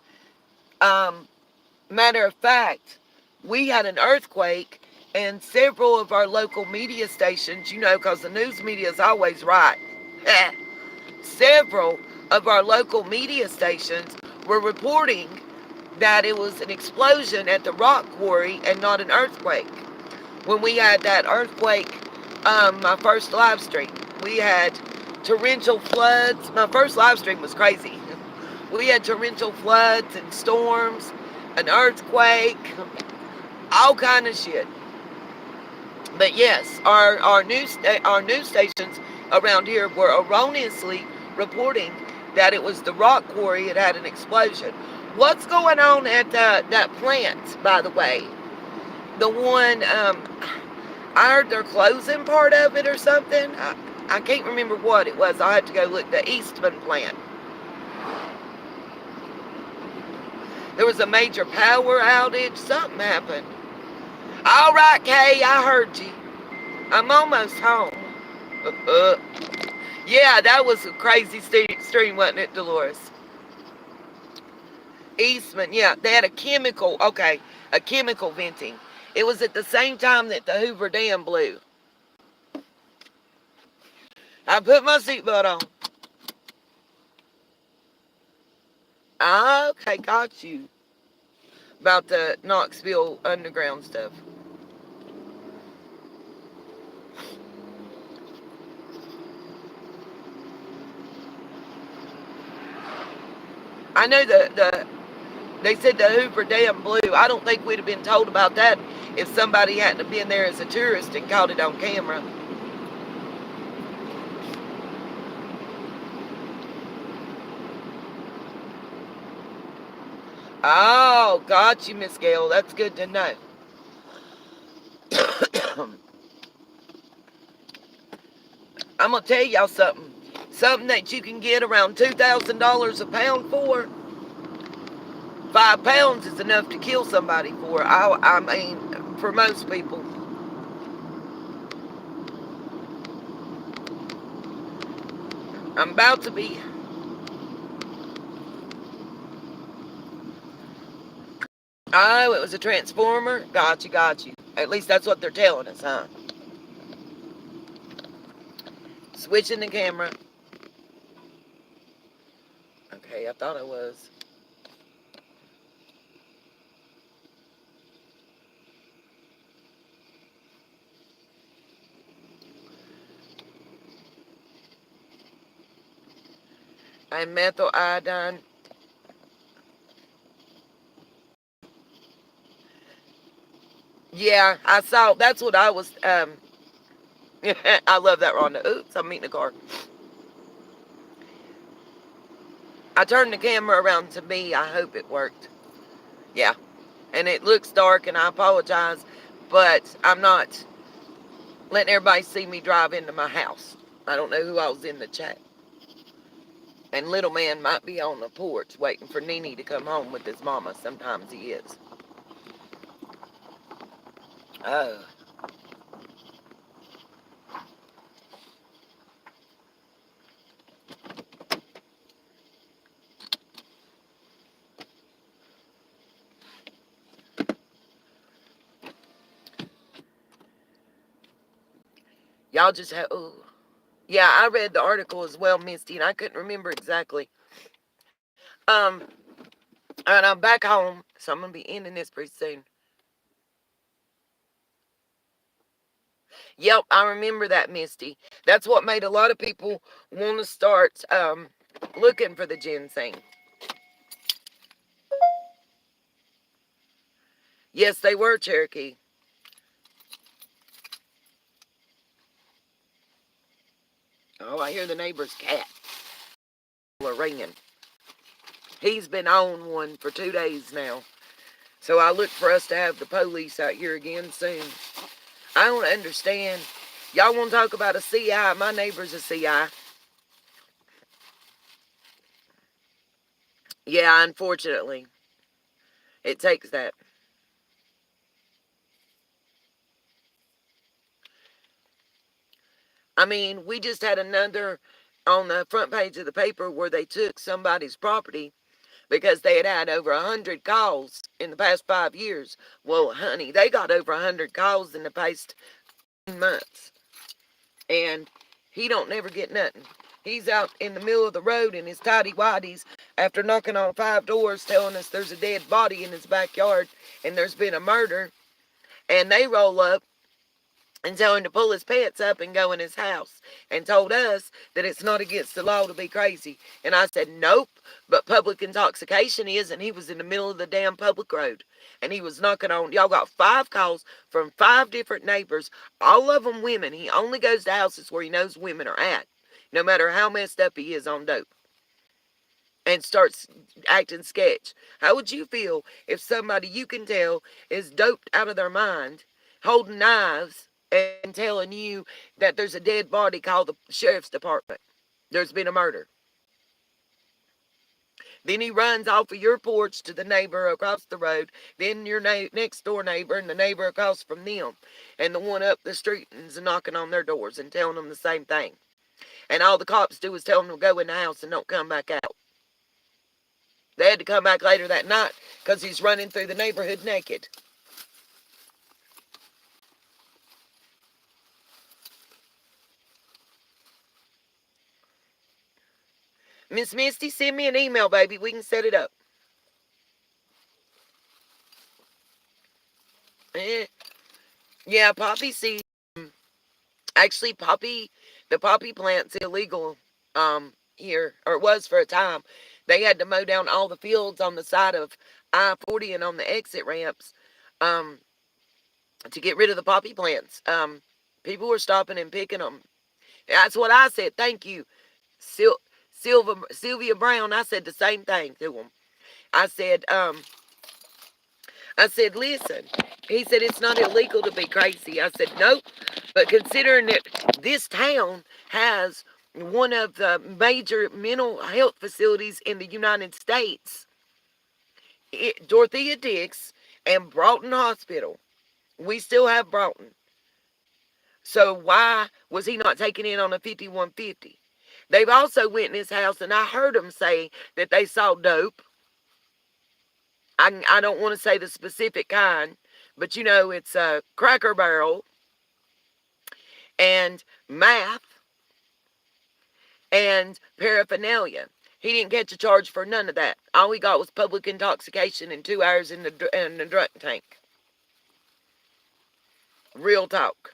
Matter of fact, we had an earthquake, and several of our local media stations, you know, because the news media is always right. Several of our local media stations were reporting that it was an explosion at the rock quarry and not an earthquake. When we had that earthquake, my first live stream, we had torrential floods. My first live stream was crazy. We had torrential floods and storms, an earthquake, all kind of shit. But yes, our news stations around here were erroneously reporting that it was the rock quarry that had an explosion. What's going on at that plant, by the way? The one, I heard they're closing part of it or something. I can't remember what it was. I had to go look. The Eastman plant. There was a major power outage. Something happened. All right, Kay, I heard you. I'm almost home. Yeah, that was a crazy stream, wasn't it, Dolores? Eastman, yeah, they had a chemical venting. It was at the same time that the Hoover Dam blew. I put my seatbelt on. Okay, got you. About the Knoxville underground stuff. I know they said the Hoover Dam blew. I don't think we'd have been told about that if somebody hadn't have been there as a tourist and caught it on camera. Oh, got you, Miss Gail. That's good to know. I'm gonna tell y'all something. Something that you can get around $2,000 a pound for. 5 pounds is enough to kill somebody for. I mean, for most people. I'm about to be. Oh, it was a transformer. Got you, got you. At least that's what they're telling us, huh? Switching the camera. Okay, I thought I was. And methyl iodine. Yeah, I saw. That's what I was. I love that, Rhonda. Oops, I'm meeting a car. I turned the camera around to me. I hope it worked. Yeah. And it looks dark, and I apologize, but I'm not letting everybody see me drive into my house. I don't know who I was in the chat. And little man might be on the porch waiting for Nene to come home with his mama. Sometimes he is. Oh. Y'all just have. Ooh. Yeah, I read the article as well, Misty, and I couldn't remember exactly. Um, and I'm back home, so I'm gonna be ending this pretty soon. Yep, I remember that, Misty. That's what made a lot of people want to start looking for the ginseng. Yes, they were, Cherokee. Oh, I hear the neighbor's cat ringing. He's been on one for 2 days now. So I look for us to have the police out here again soon. I don't understand. Y'all want to talk about a CI? My neighbor's a CI. Yeah, unfortunately. It takes that. I mean, we just had another on the front page of the paper where they took somebody's property because they had over 100 calls in the past 5 years. Well, honey, they got over 100 calls in the past months. And he don't never get nothing. He's out in the middle of the road in his tidy whities after knocking on 5 doors telling us there's a dead body in his backyard and there's been a murder. And they roll up and tell him to pull his pants up and go in his house, and told us that it's not against the law to be crazy. And I said, nope, but public intoxication is, and he was in the middle of the damn public road. And he was knocking on, y'all got 5 calls from 5 different neighbors, all of them women. He only goes to houses where he knows women are at, no matter how messed up he is on dope, and starts acting sketch. How would you feel if somebody you can tell is doped out of their mind, holding knives, and telling you that there's a dead body, called the sheriff's department? There's been a murder. Then he runs off of your porch to the neighbor across the road, then your next door neighbor and the neighbor across from them, and the one up the street is knocking on their doors and telling them the same thing. And all the cops do is tell them to go in the house and don't come back out. They had to come back later that night because he's running through the neighborhood naked. Miss Misty, send me an email, baby. We can set it up. Yeah, poppy seed. Actually, the poppy plant's illegal here, or it was for a time. They had to mow down all the fields on the side of I-40 and on the exit ramps um, to get rid of the poppy plants. People were stopping and picking them. That's what I said. Thank you, Sylvia Brown. I said the same thing to them. I said, listen. He said, it's not illegal to be crazy. I said, nope. But considering that this town has one of the major mental health facilities in the United States, Dorothea Dix and Broughton Hospital, we still have Broughton. So why was he not taken in on a 5150? They've also went in his house, and I heard them say that they saw dope. I don't want to say the specific kind, but you know, it's a Cracker Barrel and meth and paraphernalia. He didn't catch a charge for none of that. All he got was public intoxication and 2 hours in the drunk tank. Real talk.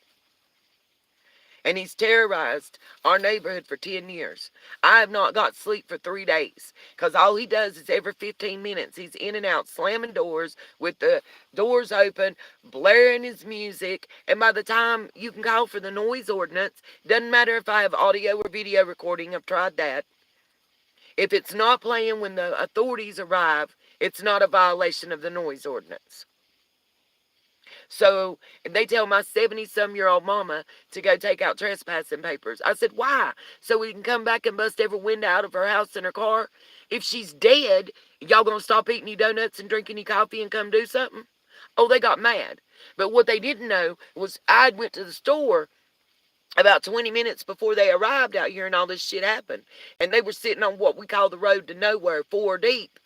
And he's terrorized our neighborhood for 10 years. I have not got sleep for 3 days because all he does is every 15 minutes he's in and out slamming doors with the doors open, blaring his music, and by the time you can call for the noise ordinance, doesn't matter if I have audio or video recording, I've tried that. If it's not playing when the authorities arrive, it's not a violation of the noise ordinance. So they tell my 70-some-year-old mama to go take out trespassing papers. I said, why? So we can come back and bust every window out of her house and her car? If she's dead, y'all gonna stop eating your donuts and drinking your coffee and come do something? Oh, they got mad. But what they didn't know was I went to the store about 20 minutes before they arrived out here and all this shit happened. And they were sitting on what we call the road to nowhere, 4 deep.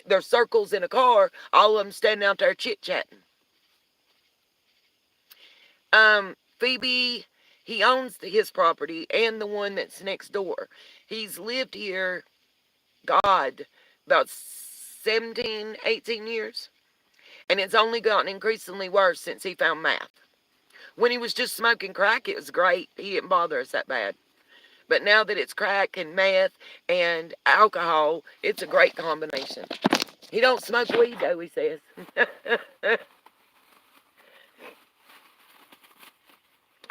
There's circles in a car, all of them standing out there chit-chatting. Phoebe, he owns his property and the one that's next door. He's lived here, God, about 17, 18 years. And it's only gotten increasingly worse since he found meth. When he was just smoking crack, it was great. He didn't bother us that bad. But now that it's crack and meth and alcohol, it's a great combination. He don't smoke weed, though, he says.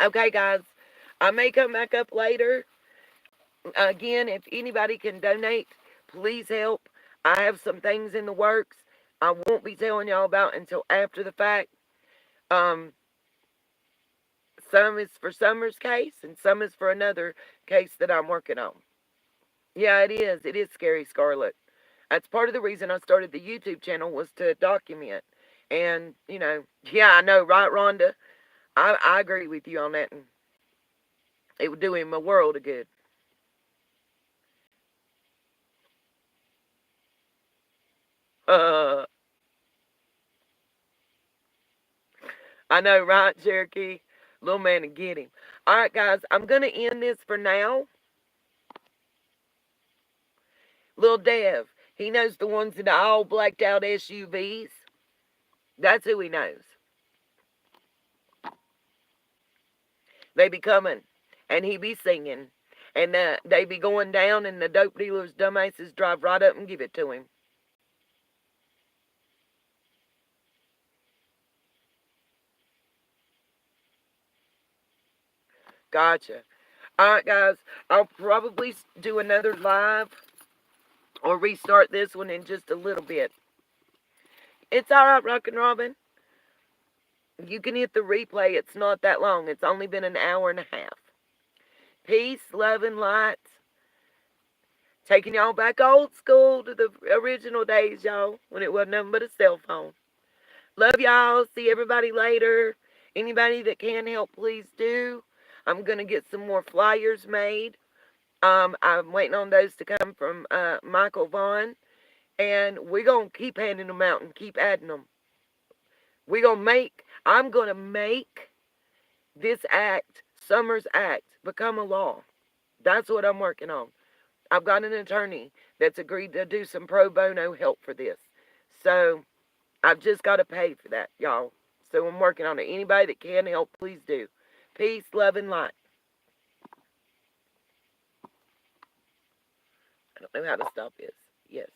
Okay, guys, I may come back up later. Again, if anybody can donate, please help. I have some things in the works I won't be telling y'all about until after the fact. Some is for Summer's case, and some is for another case that I'm working on. Yeah, it is. It is scary, Scarlett. That's part of the reason I started the YouTube channel, was to document. And, you know, yeah, I know, right, Rhonda? I agree with you on that. And it would do him a world of good. I know, right, Cherokee? Little man to get him. All right, guys, I'm going to end this for now. Little Dev, he knows the ones in the all blacked out SUVs. That's who he knows. They be coming, and he be singing, and they be going down, and the dope dealers, dumbasses, drive right up and give it to him. Gotcha. All right, guys, I'll probably do another live or restart this one in just a little bit. It's all right, Rockin' Robin. You can hit the replay. It's not that long. It's only been an hour and a half. Peace, love, and light. Taking y'all back old school to the original days, y'all, when it wasn't nothing but a cell phone. Love y'all. See everybody later. Anybody that can help, please do. I'm going to get some more flyers made. I'm waiting on those to come from Michael Vaughn. And we're going to keep handing them out and keep adding them. I'm going to make this act, Summer's Act, become a law. That's what I'm working on. I've got an attorney that's agreed to do some pro bono help for this. So I've just got to pay for that, y'all. So I'm working on it. Anybody that can help, please do. Peace, love, and light. I don't know how to stop this. Yes.